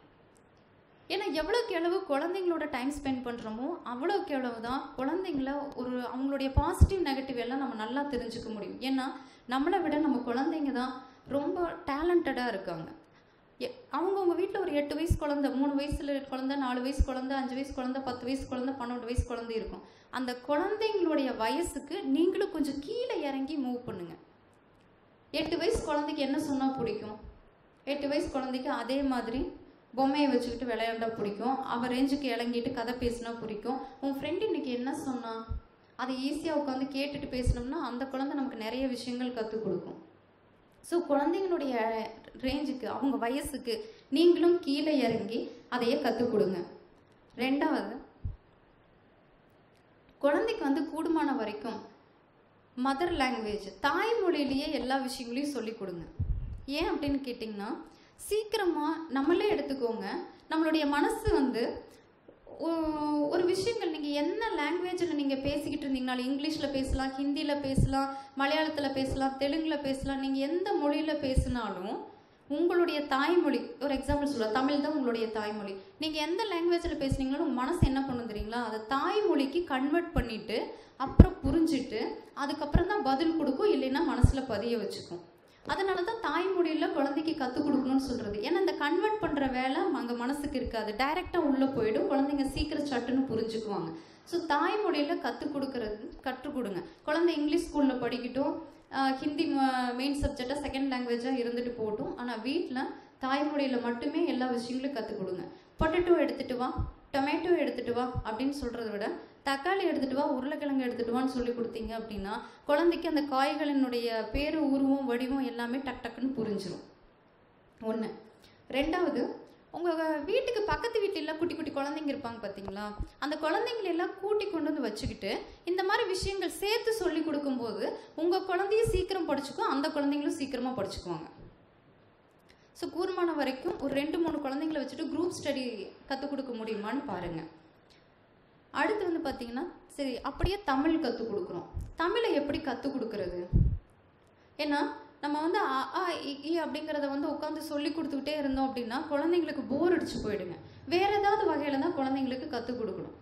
ஏன்னா எவ்வளோக்கு எவ்வளவு குழந்தைங்களோட டைம் ஸ்பெண்ட் பண்ணுறோமோ அவ்வளோக்கு எவ்வளவு தான் குழந்தைங்கள ஒரு அவங்களுடைய பாசிட்டிவ் நெகட்டிவ் எல்லாம் நம்ம நல்லா தெரிஞ்சுக்க முடியும். ஏன்னா நம்மளை விட நம்ம குழந்தைங்க தான் ரொம்ப டேலண்டடாக இருக்காங்க. அவங்கவுங்க வீட்டில் ஒரு 8 வயசு குழந்தை, 3 வயசுல குழந்தை, 4 வயசு குழந்தை, 5 வயசு குழந்தை, 10 வயசு குழந்தை, 12 வயசு குழந்தை இருக்கும். அந்த குழந்தைங்களுடைய வயசுக்கு நீங்களும் கொஞ்சம் கீழே இறங்கி மூவ் பண்ணுங்க. 8 வயசு குழந்தைக்கு என்ன சொன்னால் பிடிக்கும்? 8 வயசு குழந்தைக்கு அதே மாதிரி பொம்மையை வச்சுக்கிட்டு விளையாண்டா பிடிக்கும். அவள் ரேஞ்சுக்கு இறங்கிட்டு கதை பேசினா பிடிக்கும். உன் ஃப்ரெண்டு இன்னைக்கு என்ன சொன்னா அதை ஈஸியாக உட்காந்து கேட்டுட்டு பேசினோம்னா அந்த குழந்தை நமக்கு நிறைய விஷயங்கள் கற்றுக் கொடுக்கும். ஸோ குழந்தைங்களுடைய ரேஞ்சுக்கு அவங்க வயசுக்கு நீங்களும் கீழே இறங்கி அதையே கற்றுக் கொடுங்க. ரெண்டாவது, குழந்தைக்கு வந்து கூடுமான வரைக்கும் மதர் லாங்குவேஜ் தாய்மொழியிலேயே எல்லா விஷயங்களையும் சொல்லி கொடுங்க. ஏன் அப்படின்னு கேட்டிங்கன்னா சீக்கிரமாக நம்மளே எடுத்துக்கோங்க, நம்மளுடைய மனசு வந்து ஒரு விஷயங்கள் நீங்கள் என்ன லாங்குவேஜில் நீங்கள் பேசிக்கிட்டு இருந்தீங்கனாலும் இங்கிலீஷில் பேசலாம், ஹிந்தியில் பேசலாம், மலையாளத்தில் பேசலாம், தெலுங்கில் பேசலாம், நீங்கள் எந்த மொழியில் பேசினாலும் உங்களுடைய தாய்மொழி, ஒரு எக்ஸாம்பிள் சொல்லுவேன், தமிழ் தான் உங்களுடைய தாய்மொழி. நீங்கள் எந்த லாங்குவேஜில் பேசுனீங்களோ உங்கள் மனசு என்ன பண்ணும் தெரியுங்களா? அதை தாய்மொழிக்கு கன்வெர்ட் பண்ணிவிட்டு அப்புறம் புரிஞ்சுட்டு அதுக்கப்புறம் தான் பதில் கொடுக்கும், இல்லைன்னா மனசில் பதிய வச்சுக்கும். அதனால தான் தாய்மொழியில் குழந்தைக்கு கற்றுக் கொடுக்கணும்னு சொல்கிறது. ஏன்னா இந்த கன்வெர்ட் பண்ணுற வேலை அங்கே மனசுக்கு இருக்காது, டைரெக்டாக உள்ளே போயிடும், குழந்தைங்க சீக்கிரம் சட்டுன்னு புரிஞ்சுக்குவாங்க. ஸோ தாய்மொழியில் கற்றுக் கொடுங்க. குழந்தை இங்கிலீஷ் ஸ்கூலில் படிக்கட்டும், ஹிந்தி மெயின் சப்ஜெக்டாக செகண்ட் லாங்குவேஜாக இருந்துட்டு போகட்டும், ஆனால் வீட்டில் தாய்மொழியில் மட்டுமே எல்லா விஷயங்களும் கற்றுக் கொடுங்க. பொட்டேட்டோ எடுத்துகிட்டு வா, டொமேட்டோ எடுத்துகிட்டு வா அப்படின்னு சொல்கிறத விட தக்காளி எடுத்துகிட்டு வா, உருளைக்கிழங்கு எடுத்துகிட்டு வான்னு சொல்லி கொடுத்தீங்க அப்படின்னா குழந்தைக்கு அந்த காய்களினுடைய பேரு, உருவம், வடிவம் எல்லாமே டக் டக்குன்னு புரிஞ்சிடும். ஒன்று. ரெண்டாவது, உங்கள் வீட்டுக்கு பக்கத்து வீட்டிலலாம் குட்டி குட்டி குழந்தைங்க இருப்பாங்க பார்த்தீங்களா? அந்த குழந்தைங்களெல்லாம் கூட்டி கொண்டு வந்து வச்சுக்கிட்டு இந்த மாதிரி விஷயங்கள் சேர்த்து சொல்லி கொடுக்கும்போது உங்கள் குழந்தையும் சீக்கிரம் படிச்சுக்கும், அந்த குழந்தைங்களும் சீக்கிரமாக படிச்சுக்குவாங்க. ஸோ கூர்மான வரைக்கும் ஒரு 2-3 குழந்தைங்களை வச்சுட்டு குரூப் ஸ்டடி கற்றுக் கொடுக்க முடியுமான்னு பாருங்கள். அடுத்து வந்து பார்த்தீங்கன்னா, சரி அப்படியே தமிழ் கற்றுக் கொடுக்குறோம். தமிழை எப்படி கற்றுக் கொடுக்கறது? ஏன்னா நம்ம வந்து அ ஆ இ அப்படிங்கிறத வந்து உட்காந்து சொல்லி கொடுத்துக்கிட்டே இருந்தோம் அப்படின்னா குழந்தைங்களுக்கு போர் அடிச்சு போயிடுங்க. வேறு ஏதாவது வகையில் தான் குழந்தைங்களுக்கு கற்றுக் கொடுக்கணும்.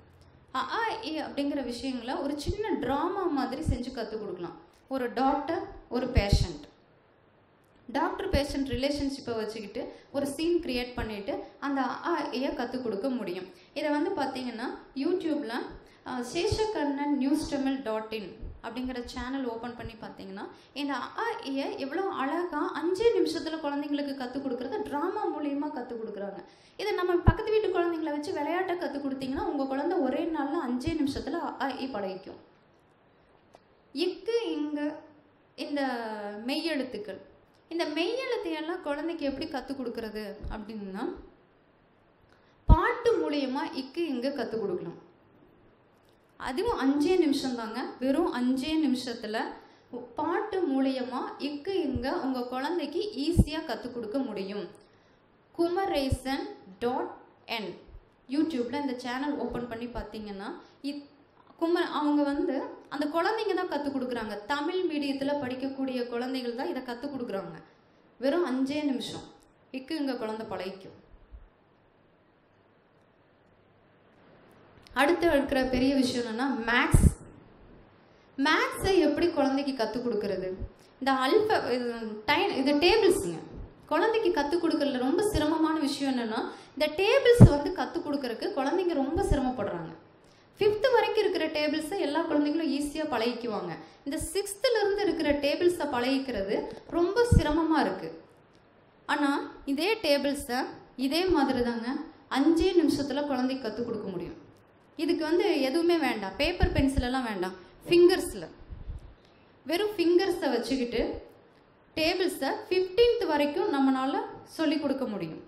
அ ஆ இ அப்படிங்கிற விஷயங்களை ஒரு சின்ன ட்ராமா மாதிரி செஞ்சு கற்றுக் கொடுக்கலாம். ஒரு டாக்டர், ஒரு பேஷண்ட், டாக்டர் பேஷண்ட் ரிலேஷன்ஷிப்பை வச்சுக்கிட்டு ஒரு சீன் க்ரியேட் பண்ணிவிட்டு அந்த அ ஆ கற்றுக் கொடுக்க முடியும். இதை வந்து பார்த்தீங்கன்னா யூடியூப்பில் சேஷக்கண்ணன் newstamil.in அப்படிங்கிற சேனல் ஓப்பன் பண்ணி பார்த்தீங்கன்னா இந்த அ ஆ எவ்வளோ அழகாக 5 நிமிஷத்தில் குழந்தைங்களுக்கு கற்றுக் கொடுக்குறத ட்ராமா மூலியமாக கற்றுக் கொடுக்குறாங்க. இதை நம்ம பக்கத்து வீட்டு குழந்தைங்களை வச்சு விளையாட்டை கற்றுக் கொடுத்தீங்கன்னா உங்கள் குழந்தை ஒரே நாளில் 5 நிமிஷத்தில் அ ஆ இ பழகிக்கும். இக்கு இங்கு இந்த மெய்யெழுத்துக்கள், இந்த மெய்யெழுத்தையெல்லாம் குழந்தைக்கு எப்படி கற்றுக் கொடுக்கறது அப்படின்னா பாட்டு மூலியமாக இக்கு இங்கே கற்றுக் கொடுக்கலாம். அதுவும் 5 நிமிஷம் தாங்க, வெறும் 5 நிமிஷத்தில் பாட்டு மூலியமாக இக்கு இங்கே உங்கள் குழந்தைக்கு ஈஸியாக கற்றுக் கொடுக்க முடியும். kumaresan.in யூடியூப்பில் இந்த சேனல் ஓப்பன் பண்ணி பார்த்தீங்கன்னா அவங்க வந்து அந்த குழந்தைங்க தான் கற்றுக் கொடுக்குறாங்க. தமிழ் மீடியத்தில் படிக்கக்கூடிய குழந்தைகள் தான் இதை கற்றுக் கொடுக்குறாங்க. வெறும் 5 நிமிஷம் இக்கு இங்கே குழந்தை பழகிக்கும். அடுத்து இருக்கிற பெரிய விஷயம் என்னன்னா மேக்ஸை எப்படி குழந்தைக்கு கற்றுக் கொடுக்கறது? இந்த இது டேபிள்ஸுங்க குழந்தைக்கு கற்றுக் கொடுக்கறதுல ரொம்ப சிரமமான விஷயம் என்னன்னா இந்த டேபிள்ஸ் வந்து கற்றுக் கொடுக்கறதுக்கு குழந்தைங்க ரொம்ப சிரமப்படுறாங்க. 5th வரைக்கும் இருக்கிற டேபிள்ஸை எல்லா குழந்தைங்களும் ஈஸியாக பழகிக்குவாங்க. இந்த 6th இருக்கிற டேபிள்ஸை பழகிக்கிறது ரொம்ப சிரமமாக இருக்குது. ஆனால் இதே டேபிள்ஸை இதே மாதிரி தாங்க 5 நிமிஷத்தில் குழந்தைக்கு கற்றுக் கொடுக்க முடியும். இதுக்கு வந்து எதுவுமே வேண்டாம், பேப்பர் பென்சிலெல்லாம் வேண்டாம், ஃபிங்கர்ஸில் வெறும் ஃபிங்கர்ஸை வச்சுக்கிட்டு டேபிள்ஸை 15th வரைக்கும் நம்மளால் சொல்லி கொடுக்க முடியும்.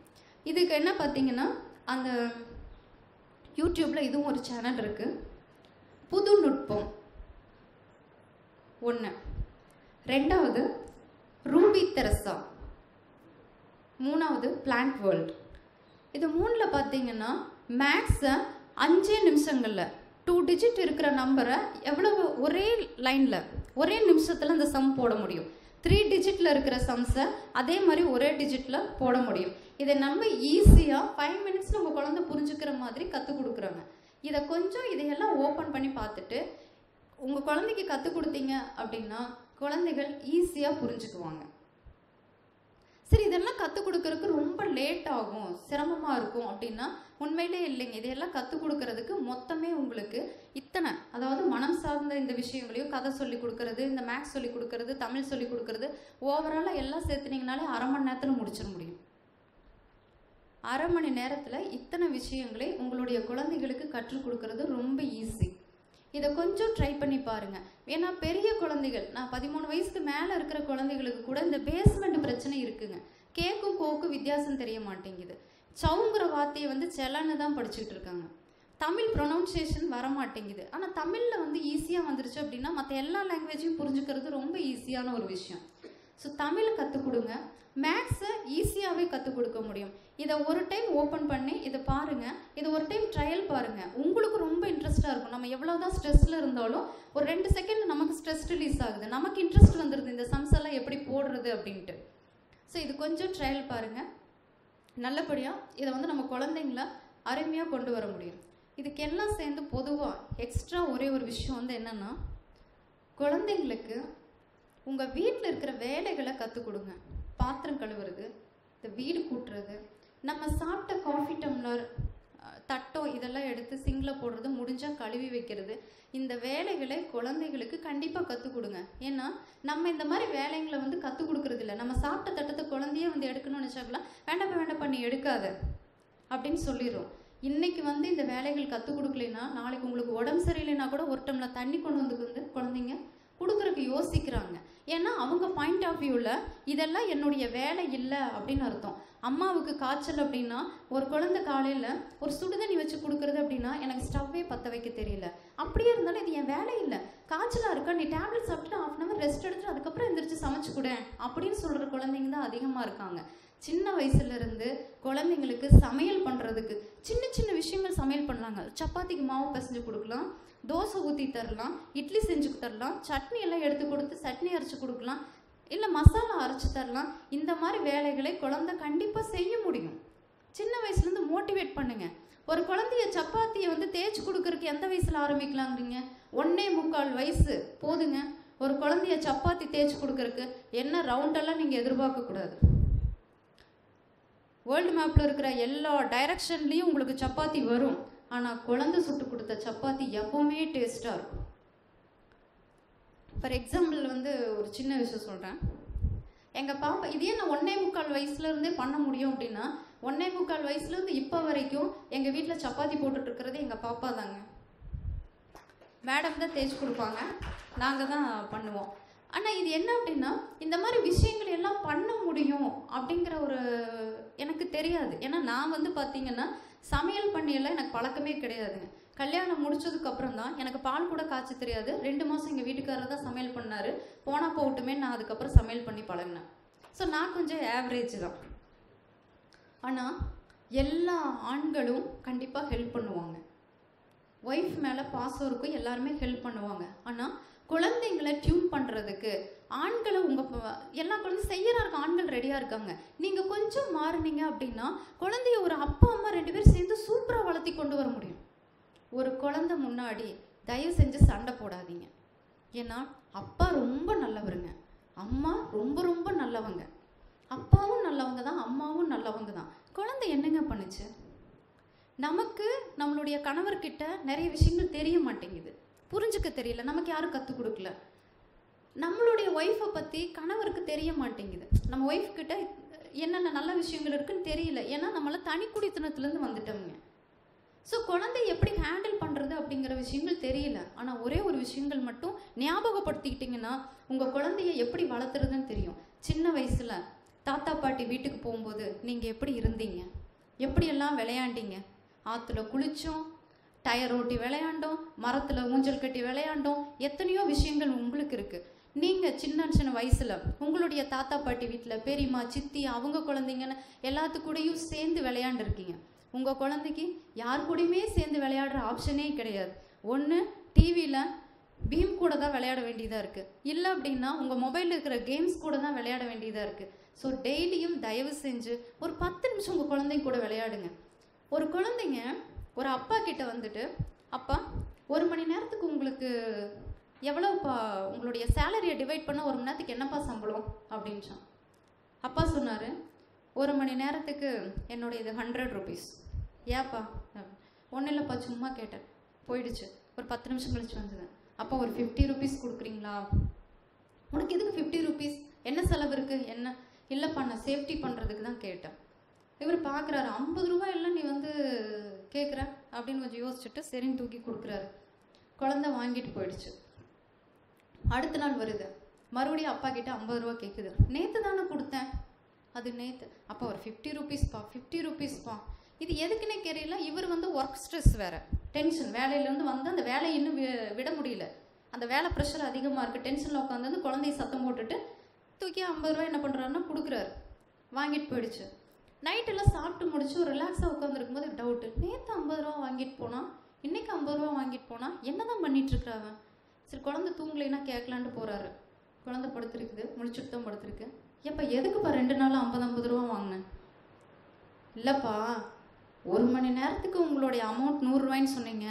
இதுக்கு என்ன பார்த்தீங்கன்னா அந்த யூடியூப்பில் இதுவும் ஒரு சேனல் இருக்குது. புது நுட்பம் 1, 2வது ரூபி தெரசா, 3வது பிளான்ட் வேர்ல்ட். இது 3ல் பார்த்தீங்கன்னா மேக்ஸை 5 நிமிஷங்களில் 2 டிஜிட் இருக்கிற நம்பரை எவ்வளவு ஒரே லைனில் ஒரே நிமிஷத்தில் அந்த சம் போட முடியும். 3 டிஜிட்டில் இருக்கிற சம்ஸை அதே மாதிரி ஒரே டிஜிட்டில் போட முடியும். இதை நம்ம ஈஸியாக 5 மினிட்ஸ் நம்ம குழந்தை புரிஞ்சுக்கிற மாதிரி கற்றுக் கொடுக்குறாங்க. இதை கொஞ்சம் இதையெல்லாம் ஓப்பன் பண்ணி பார்த்துட்டு உங்கள் குழந்தைக்கு கற்றுக் கொடுத்தீங்க அப்படின்னா குழந்தைகள் ஈஸியாக புரிஞ்சுக்குவாங்க. சரி, இதெல்லாம் கற்றுக் கொடுக்கறதுக்கு ரொம்ப லேட் ஆகும், சிரமமாக இருக்கும் அப்படின்னா உண்மையிலே இல்லைங்க. இதையெல்லாம் கற்றுக் கொடுக்கறதுக்கு மொத்தமே உங்களுக்கு அதாவது மனம் சார்ந்த இந்த விஷயங்களையும் கதை சொல்லி கொடுக்கறது, இந்த மேக்ஸ் சொல்லி கொடுக்கறது, தமிழ் சொல்லி கொடுக்கறது, ஓவராலாக எல்லாம் சேர்த்துனீங்கனாலே 1/2 மணி நேரத்தில் முடிச்சிட முடியும். 1/2 மணி நேரத்தில் இத்தனை விஷயங்களை உங்களுடைய குழந்தைகளுக்கு கற்றுக் கொடுக்கறது ரொம்ப ஈஸி. இதை கொஞ்சம் ட்ரை பண்ணி பாருங்கள். ஏன்னா பெரிய குழந்தைகள், நான் 13 வயசுக்கு மேலே இருக்கிற குழந்தைகளுக்கு கூட இந்த பேஸ்மெண்ட் பிரச்சனை இருக்குங்க. கேக்கும் கோக்கும் வித்தியாசம் தெரிய மாட்டேங்குது. சவுங்கிற வார்த்தையை வந்து செலன்னு தான் படிச்சுட்டு இருக்காங்க. தமிழ் ப்ரொனவுன்சியேஷன் வர மாட்டேங்குது. ஆனால் தமிழில் வந்து ஈஸியாக வந்துருச்சு அப்படின்னா மற்ற எல்லா லாங்குவேஜையும் புரிஞ்சுக்கிறது ரொம்ப ஈஸியான ஒரு விஷயம். ஸோ தமிழை கற்றுக் கொடுங்க, மேக்ஸை ஈஸியாகவே கற்றுக் கொடுக்க முடியும். இதை ஒரு டைம் ஓப்பன் பண்ணி இதை பாருங்கள், இதை ஒரு டைம் ட்ரையல் பாருங்கள். உங்களுக்கு ரொம்ப இன்ட்ரெஸ்ட்டாக இருக்கும். நம்ம எவ்வளோ தான் ஸ்ட்ரெஸ்ஸில் இருந்தாலும் ஒரு 2 செகண்ட் நமக்கு ஸ்ட்ரெஸ் ரிலீஸ் ஆகுது, நமக்கு இன்ட்ரெஸ்ட் வந்துடுது இந்த சம்ஸ் எல்லாம் எப்படி போடுறது அப்படின்ட்டு. ஸோ இது கொஞ்சம் ட்ரையல் பாருங்கள், நல்லபடியாக இதை வந்து நம்ம குழந்தைங்கள அருமையாக கொண்டு வர முடியும். இதுக்கெல்லாம் சேர்ந்து பொதுவாக எக்ஸ்ட்ரா ஒரே ஒரு விஷயம் வந்து என்னென்னா, குழந்தைங்களுக்கு உங்கள் வீட்டில் இருக்கிற வேலைகளை கற்றுக் கொடுங்க. பாத்திரம் கழுவுறது, இந்த வீடு கூட்டுறது, நம்ம சாப்பிட்ட காஃபி டம்ளர் தட்டோ இதெல்லாம் எடுத்து சிங்கில் போடுறது, முடிஞ்சால் கழுவி வைக்கிறது, இந்த வேலைகளை குழந்தைகளுக்கு கண்டிப்பாக கற்றுக் கொடுங்க. ஏன்னா நம்ம இந்த மாதிரி வேலைங்களை வந்து கற்றுக் கொடுக்குறது இல்லை. நம்ம சாப்பிட்ட தட்டத்தை குழந்தையே வந்து எடுக்கணும்னு நினச்சாக்கலாம், வேண்டாம் பண்ணி எடுக்காத அப்படின்னு சொல்லிடுறோம். இன்றைக்கி வந்து இந்த வேலைகள் கற்றுக் கொடுக்கலைன்னா நாளைக்கு உங்களுக்கு உடம்பு சரியில்லைன்னா கூட ஒரு டம்ளர் தண்ணி கொண்டு வந்து குழந்தைங்க கொடுக்குறதுக்கு யோசிக்கிறாங்க. ஏன்னா அவங்க பாயிண்ட் ஆஃப் வியூவில் இதெல்லாம் என்னுடைய வேலை இல்லை அப்படின்னு அர்த்தம். அம்மாவுக்கு காய்ச்சல் அப்படின்னா ஒரு குழந்தை காலையில் ஒரு சுடுதண்ணி வச்சு கொடுக்குறது அப்படின்னா எனக்கு ஸ்டவ்வே பற்ற வைக்க தெரியல, அப்படியே இருந்தாலும் இது என் வேலை இல்லை, காய்ச்சலாக இருக்கா, நீ டேப்லெட் சாப்பிட்டு 1/2 hour ரெஸ்ட் எடுத்துட்டு அதுக்கப்புறம் எந்திரிச்சு சமைச்சு கூட அப்படின்னு சொல்கிற குழந்தைங்க தான் அதிகமாக இருக்காங்க. சின்ன வயசுலேருந்து குழந்தைங்களுக்கு சமையல் பண்ணுறதுக்கு சின்ன சின்ன விஷயங்கள் சமையல் பண்ணலாங்க. சப்பாத்திக்கு மாவு பிசைஞ்சு கொடுக்கலாம், தோசை ஊற்றி தரலாம், இட்லி செஞ்சு தரலாம், சட்னி எல்லாம் எடுத்து கொடுத்து சட்னி அரைச்சி கொடுக்கலாம், இல்லை மசாலா அரைச்சி தரலாம். இந்த மாதிரி வேலைகளை குழந்தை கண்டிப்பாக செய்ய முடியும். சின்ன வயசுலேருந்து மோட்டிவேட் பண்ணுங்க. ஒரு குழந்தைய சப்பாத்தியை வந்து தேய்ச்சி கொடுக்கறதுக்கு எந்த வயசில் ஆரம்பிக்கலாங்கிறீங்க? 1.25 வயசு போதுங்க. ஒரு குழந்தைய சப்பாத்தி தேய்ச்சி கொடுக்கறதுக்கு என்ன ரவுண்டெல்லாம் நீங்கள் எதிர்பார்க்கக்கூடாது. வேர்ல்டு மேப்பில் இருக்கிற எல்லா டைரக்ஷன்லேயும் உங்களுக்கு சப்பாத்தி வரும். ஆனால் குழந்தை சுட்டு கொடுத்த சப்பாத்தி எப்போவுமே டேஸ்ட்டாக இருக்கும். ஃபார் எக்ஸாம்பிள் வந்து ஒரு சின்ன விஷயம் சொல்கிறேன். எங்கள் பாப்பா இதே நான் 1.25 வயசுலேருந்தே பண்ண முடியும் அப்படின்னா 1.25 வயசுலேருந்து இப்போ வரைக்கும் எங்கள் வீட்டில் சப்பாத்தி போட்டுட்ருக்கிறது எங்கள் பாப்பா தாங்க. மேடம் தான் தேய்ச்சி கொடுப்பாங்க, நாங்கள் தான் பண்ணுவோம். ஆனால் இது என்ன அப்படின்னா இந்த மாதிரி விஷயங்கள் எல்லாம் பண்ண முடியும் அப்படிங்கிற ஒரு எனக்கு தெரியாது. ஏன்னா நான் வந்து பார்த்தீங்கன்னா சமையல் பண்ணியெல்லாம் எனக்கு பழக்கமே கிடையாதுங்க. கல்யாணம் முடிச்சதுக்கப்புறம் தான் எனக்கு பால் கூட காய்ச்ச தெரியாது. 2 மாதம் எங்கள் வீட்டுக்காரர் தான் சமையல் பண்ணார். போனால் போகட்டுமே நான் அதுக்கப்புறம் சமையல் பண்ணி பழகினேன். ஸோ நான் கொஞ்சம் ஆவரேஜ் தான். ஆனால் எல்லா ஆண்களும் கண்டிப்பாக ஹெல்ப் பண்ணுவாங்க. ஒய்ஃப் மேலே பாசம் இருக்கும், எல்லாருமே ஹெல்ப் பண்ணுவாங்க. ஆனால் குழந்தைங்களை டியூன் பண்ணுறதுக்கு ஆண்களை எல்லா குழந்தையும் செய்யறாங்க, ஆண்கள் ரெடியாக இருக்காங்க. நீங்கள் கொஞ்சம் மாறினீங்க அப்படின்னா குழந்தைய ஒரு அப்பா அம்மா 2 பேரும் சேர்ந்து சூப்பராக வளர்த்தி கொண்டு வர முடியும். ஒரு குழந்தை முன்னாடி தயவு செஞ்சு சண்டை போடாதீங்க. ஏன்னா அப்பா ரொம்ப நல்லவருங்க, அம்மா ரொம்ப ரொம்ப நல்லவங்க, அப்பாவும் நல்லவங்க தான், அம்மாவும் நல்லவங்க தான். குழந்தை என்னங்க பண்ணுச்சு? நமக்கு நம்மளுடைய கணவர்கிட்ட நிறைய விஷயங்கள் தெரிய மாட்டேங்குது, புரிஞ்சுக்க தெரியல, நமக்கு யாரும் கற்றுக் கொடுக்கல. நம்மளுடைய ஒய்ஃபை பற்றி கணவருக்கு தெரிய மாட்டேங்குது, நம்ம ஒய்ஃப் கிட்ட என்னென்ன நல்ல விஷயங்கள் இருக்குன்னு தெரியல. ஏன்னா நம்மள தனி குடித்தனத்துலேருந்து வந்துட்டோம்ங்க. ஸோ குழந்தைய எப்படி ஹேண்டில் பண்ணுறது அப்படிங்கிற விஷயங்கள் தெரியல. ஆனால் ஒரே ஒரு விஷயங்கள் மட்டும் ஞாபகப்படுத்திக்கிட்டிங்கன்னா உங்கள் குழந்தைய எப்படி வளர்த்துறதுன்னு தெரியும். சின்ன வயசில் தாத்தா பாட்டி வீட்டுக்கு போகும்போது நீங்கள் எப்படி இருந்தீங்க, எப்படியெல்லாம் விளையாண்டீங்க? ஆற்றுல குளித்தோம், டயர் ஓட்டி விளையாண்டோம், மரத்தில் ஊஞ்சல் கட்டி விளையாண்டோம், எத்தனையோ விஷயங்கள் உங்களுக்கு இருக்குது. நீங்கள் சின்ன சின்ன வயசில் உங்களுடைய தாத்தா பாட்டி வீட்டில் பெரியம்மா சித்தி அவங்க குழந்தைங்கன்னு எல்லாத்துக்கூடையும் சேர்ந்து விளையாண்டுருக்கீங்க. உங்கள் குழந்தைக்கு யார் கூடயுமே சேர்ந்து விளையாடுற ஆப்ஷனே கிடையாது. ஒன்று டிவியில் பீம் கூட தான் விளையாட வேண்டியதாக இருக்குது, இல்லை அப்படின்னா உங்கள் மொபைலில் இருக்கிற கேம்ஸ் கூட தான் விளையாட வேண்டியதாக இருக்குது. ஸோ டெய்லியும் தயவு செஞ்சு ஒரு 10 நிமிஷம் உங்கள் குழந்தைங்க கூட விளையாடுங்க. ஒரு குழந்தைங்க ஒரு அப்பா கிட்ட வந்துட்டு, அப்பா 1 மணி நேரத்துக்கு உங்களுக்கு எவ்வளோப்பா, உங்களுடைய சேலரியை டிவைட் பண்ண 1 மணி நேரத்துக்கு என்னப்பா சம்பளம் அப்படின்ச்சான். அப்பா சொன்னார், 1 மணி நேரத்துக்கு என்னுடைய இது 100 rupees. ஏப்பா? ஒன்றும் இல்லைப்பா, சும்மா கேட்டேன், போயிடுச்சு. ஒரு 10 நிமிஷம் கழிச்சு வந்தது. அப்போ ஒரு 50 rupees கொடுக்குறீங்களா? உனக்கு எதுக்கு 50 rupees? என்ன செலவு இருக்குது? என்ன? இல்லைப்பா, நான் சேஃப்டி பண்ணுறதுக்கு தான் கேட்டேன். இவர் பார்க்குறாரு, 50 ரூபாய் எல்லாம் நீ வந்து கேட்குற அப்படின்னு கொஞ்சம் யோசிச்சுட்டு சரின்னு தூக்கி கொடுக்குறாரு. குழந்தை வாங்கிட்டு போயிடுச்சு. அடுத்த நாள் வருது, மறுபடியும் அப்பா கிட்ட 50 ரூபா கேட்குது. நேற்று தானே கொடுத்தேன். அது நேற்று. அப்போ ஒரு 50 rupeesப்பா, 50 rupeesப்பா. இது எதுக்குன்னே தெரியல. இவர் வந்து ஒர்க் ஸ்ட்ரெஸ் வேறு, டென்ஷன், வேலையிலேருந்து வந்து அந்த வேலையை இன்னும் விட முடியல, அந்த வேலை ப்ரெஷர் அதிகமாக இருக்குது. டென்ஷனில் உட்காந்து வந்து குழந்தைய சத்தம் போட்டுட்டு தூக்கி 50 ரூபா என்ன பண்ணுறாருன்னா கொடுக்குறாரு. வாங்கிட்டு போயிடுச்சு. நைட்டெல்லாம் சாப்பிட்டு முடிச்சு ஒரு ரிலாக்ஸாக உட்காந்துருக்கும் போது டவுட்டு, நேற்று 50 ரூபா வாங்கிட்டு போனால் இன்றைக்கி 50 ரூபா வாங்கிட்டு போனால் என்ன தான் பண்ணிகிட்ருக்குறாங்க? சரி குழந்தை தூங்கலைன்னா கேட்கலான்ட்டு போகிறாரு. குழந்தை படுத்துருக்குது, முழிச்சுட்டு தான் படுத்துருக்கு. ஏப்பா எதுக்குப்பா 2 நாள் 50 ரூபா வாங்கினேன்? இல்லைப்பா, 1 மணி நேரத்துக்கு உங்களுடைய அமௌண்ட் 100 ரூபாய்ன்னு சொன்னீங்க.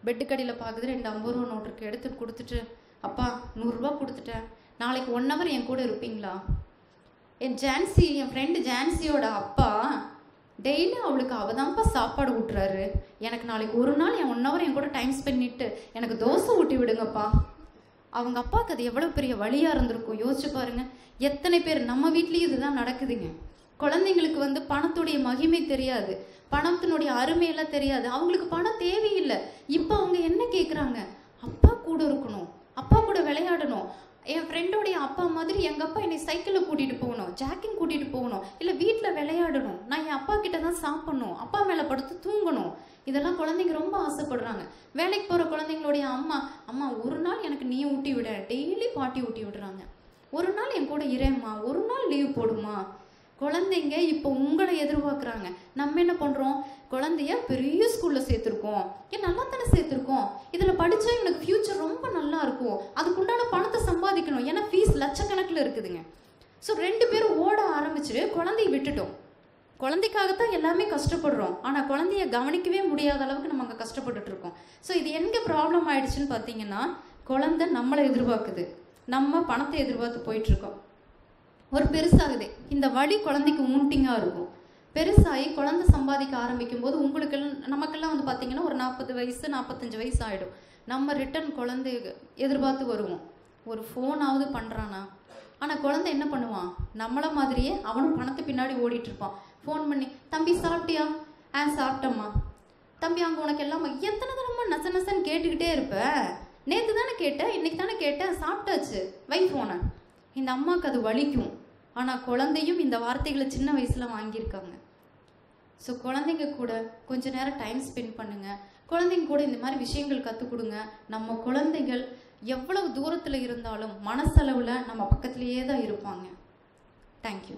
பெட்டுக்கடியில் பார்க்குது 2 50 ரூபா நோட்டு இருக்கு, எடுத்து கொடுத்துட்டு அப்பா 100 ரூபா கொடுத்துட்டேன், நாளைக்கு 1 ஹவர் என் கூட இருப்பீங்களா? என் ஃப்ரெண்டு ஜான்சியோட அப்பா டெய்லி அவளுக்கு அவதான்ப்பா சாப்பாடு ஊட்டுறாரு. எனக்கு நாளைக்கு ஒரு நாள் 1 ஹவர் என் கூட டைம் ஸ்பெண்ட் பண்ணிட்டு எனக்கு தோசை ஊட்டி விடுங்கப்பா. அவங்க அப்பாவுக்கு அது எவ்வளோ பெரிய வழியாக இருந்திருக்கும் யோசிச்சு பாருங்க. எத்தனை பேர் நம்ம வீட்லேயும் இதுதான் நடக்குதுங்க. குழந்தைங்களுக்கு பணத்துடைய மகிமை தெரியாது, பணத்தினுடைய அருமையெல்லாம் தெரியாது. அவங்களுக்கு பணம் தேவையில்லை. இப்போ அவங்க என்ன கேட்குறாங்க? அப்பா கூட இருக்கணும், அப்பா கூட விளையாடணும். என் ஃப்ரெண்டோடைய அப்பா மாதிரி எங்கள் அப்பா என்னை சைக்கிளில் கூட்டிகிட்டு போகணும், ஜாக்கிங் கூட்டிகிட்டு போகணும், இல்லை வீட்டில் விளையாடணும், நான் என் அப்பா கிட்ட தான் சாப்பிடணும், அப்பா மேலே படுத்து தூங்கணும். இதெல்லாம் குழந்தைங்க ரொம்ப ஆசைப்படுறாங்க. வேலைக்கு போகிற குழந்தைங்களுடைய அம்மா ஒரு நாள் எனக்கு நீ ஊட்டி விட, டெய்லி பாட்டி ஊட்டி விடுறாங்க. ஒரு நாள் என் கூட இரேம்மா, ஒரு நாள் லீவ் போடுமா. குழந்தைங்க இப்போ உங்களை எதிர்பார்க்குறாங்க. நம்ம என்ன பண்ணுறோம்? குழந்தைய பெரிய ஸ்கூலில் சேர்த்துருக்கோம், நல்லா தானே சேர்த்துருக்கோம், இதில் படித்தா எனக்கு ஃப்யூச்சர் ரொம்ப நல்லா இருக்கும், அதுக்குண்டான பணத்தை சம்பாதிக்கணும், ஏன்னா ஃபீஸ் லட்சக்கணக்கில் இருக்குதுங்க. ஸோ 2 பேரும் ஓட ஆரம்பிச்சுட்டு குழந்தைய விட்டுட்டோம். குழந்தைக்காகத்தான் எல்லாமே கஷ்டப்படுறோம், ஆனால் குழந்தைய கவனிக்கவே முடியாத அளவுக்கு நம்ம அங்கே கஷ்டப்பட்டுட்டு இருக்கோம். ஸோ இது எங்கே ப்ராப்ளம் ஆயிடுச்சுன்னு பார்த்தீங்கன்னா, குழந்தை நம்மளை எதிர்பார்க்குது, நம்ம பணத்தை எதிர்பார்த்து போயிட்டுருக்கோம். ஒரு பெருசாகுது, இந்த வழி குழந்தைக்கு ஊண்டிங்காக இருக்கும். பெருசாகி குழந்தை சம்பாதிக்க ஆரம்பிக்கும் போது நமக்கெல்லாம் பார்த்தீங்கன்னா ஒரு 40 வயசு 45 வயசு ஆகிடும். நம்ம ரிட்டன் குழந்தை எதிர்பார்த்து வருவோம். ஒரு ஃபோனாவது பண்ணுறானா? ஆனால் குழந்தை என்ன பண்ணுவான்? நம்மளை மாதிரியே அவனும் பணத்தை பின்னாடி ஓடிட்டு இருப்பான். ஃபோன் பண்ணி, தம்பி சாப்பிட்டியா? சாப்பிட்டம்மா. தம்பி அங்கே உனக்கு எல்லாமே எத்தனை தரமா நச நசன்னு கேட்டுக்கிட்டே இருப்ப. நேற்று தானே கேட்டேன், இன்னைக்கு தானே கேட்டேன், சாப்பிட்டாச்சு, வை ஃபோனை. இந்த அம்மாவுக்கு அது வலிக்கும். ஆனால் குழந்தையும் இந்த வார்த்தைகளை சின்ன வயசில் வாங்கியிருக்காங்க. ஸோ குழந்தைங்க கூட கொஞ்ச நேரம் டைம் ஸ்பெண்ட் பண்ணுங்கள். குழந்தைங்க கூட இந்த மாதிரி விஷயங்கள் கற்றுக் கொடுங்க. நம்ம குழந்தைகள் எவ்வளவு தூரத்தில் இருந்தாலும் மனசளவில் நம்ம பக்கத்துலேயே தான் இருப்பாங்க. தேங்க்யூ.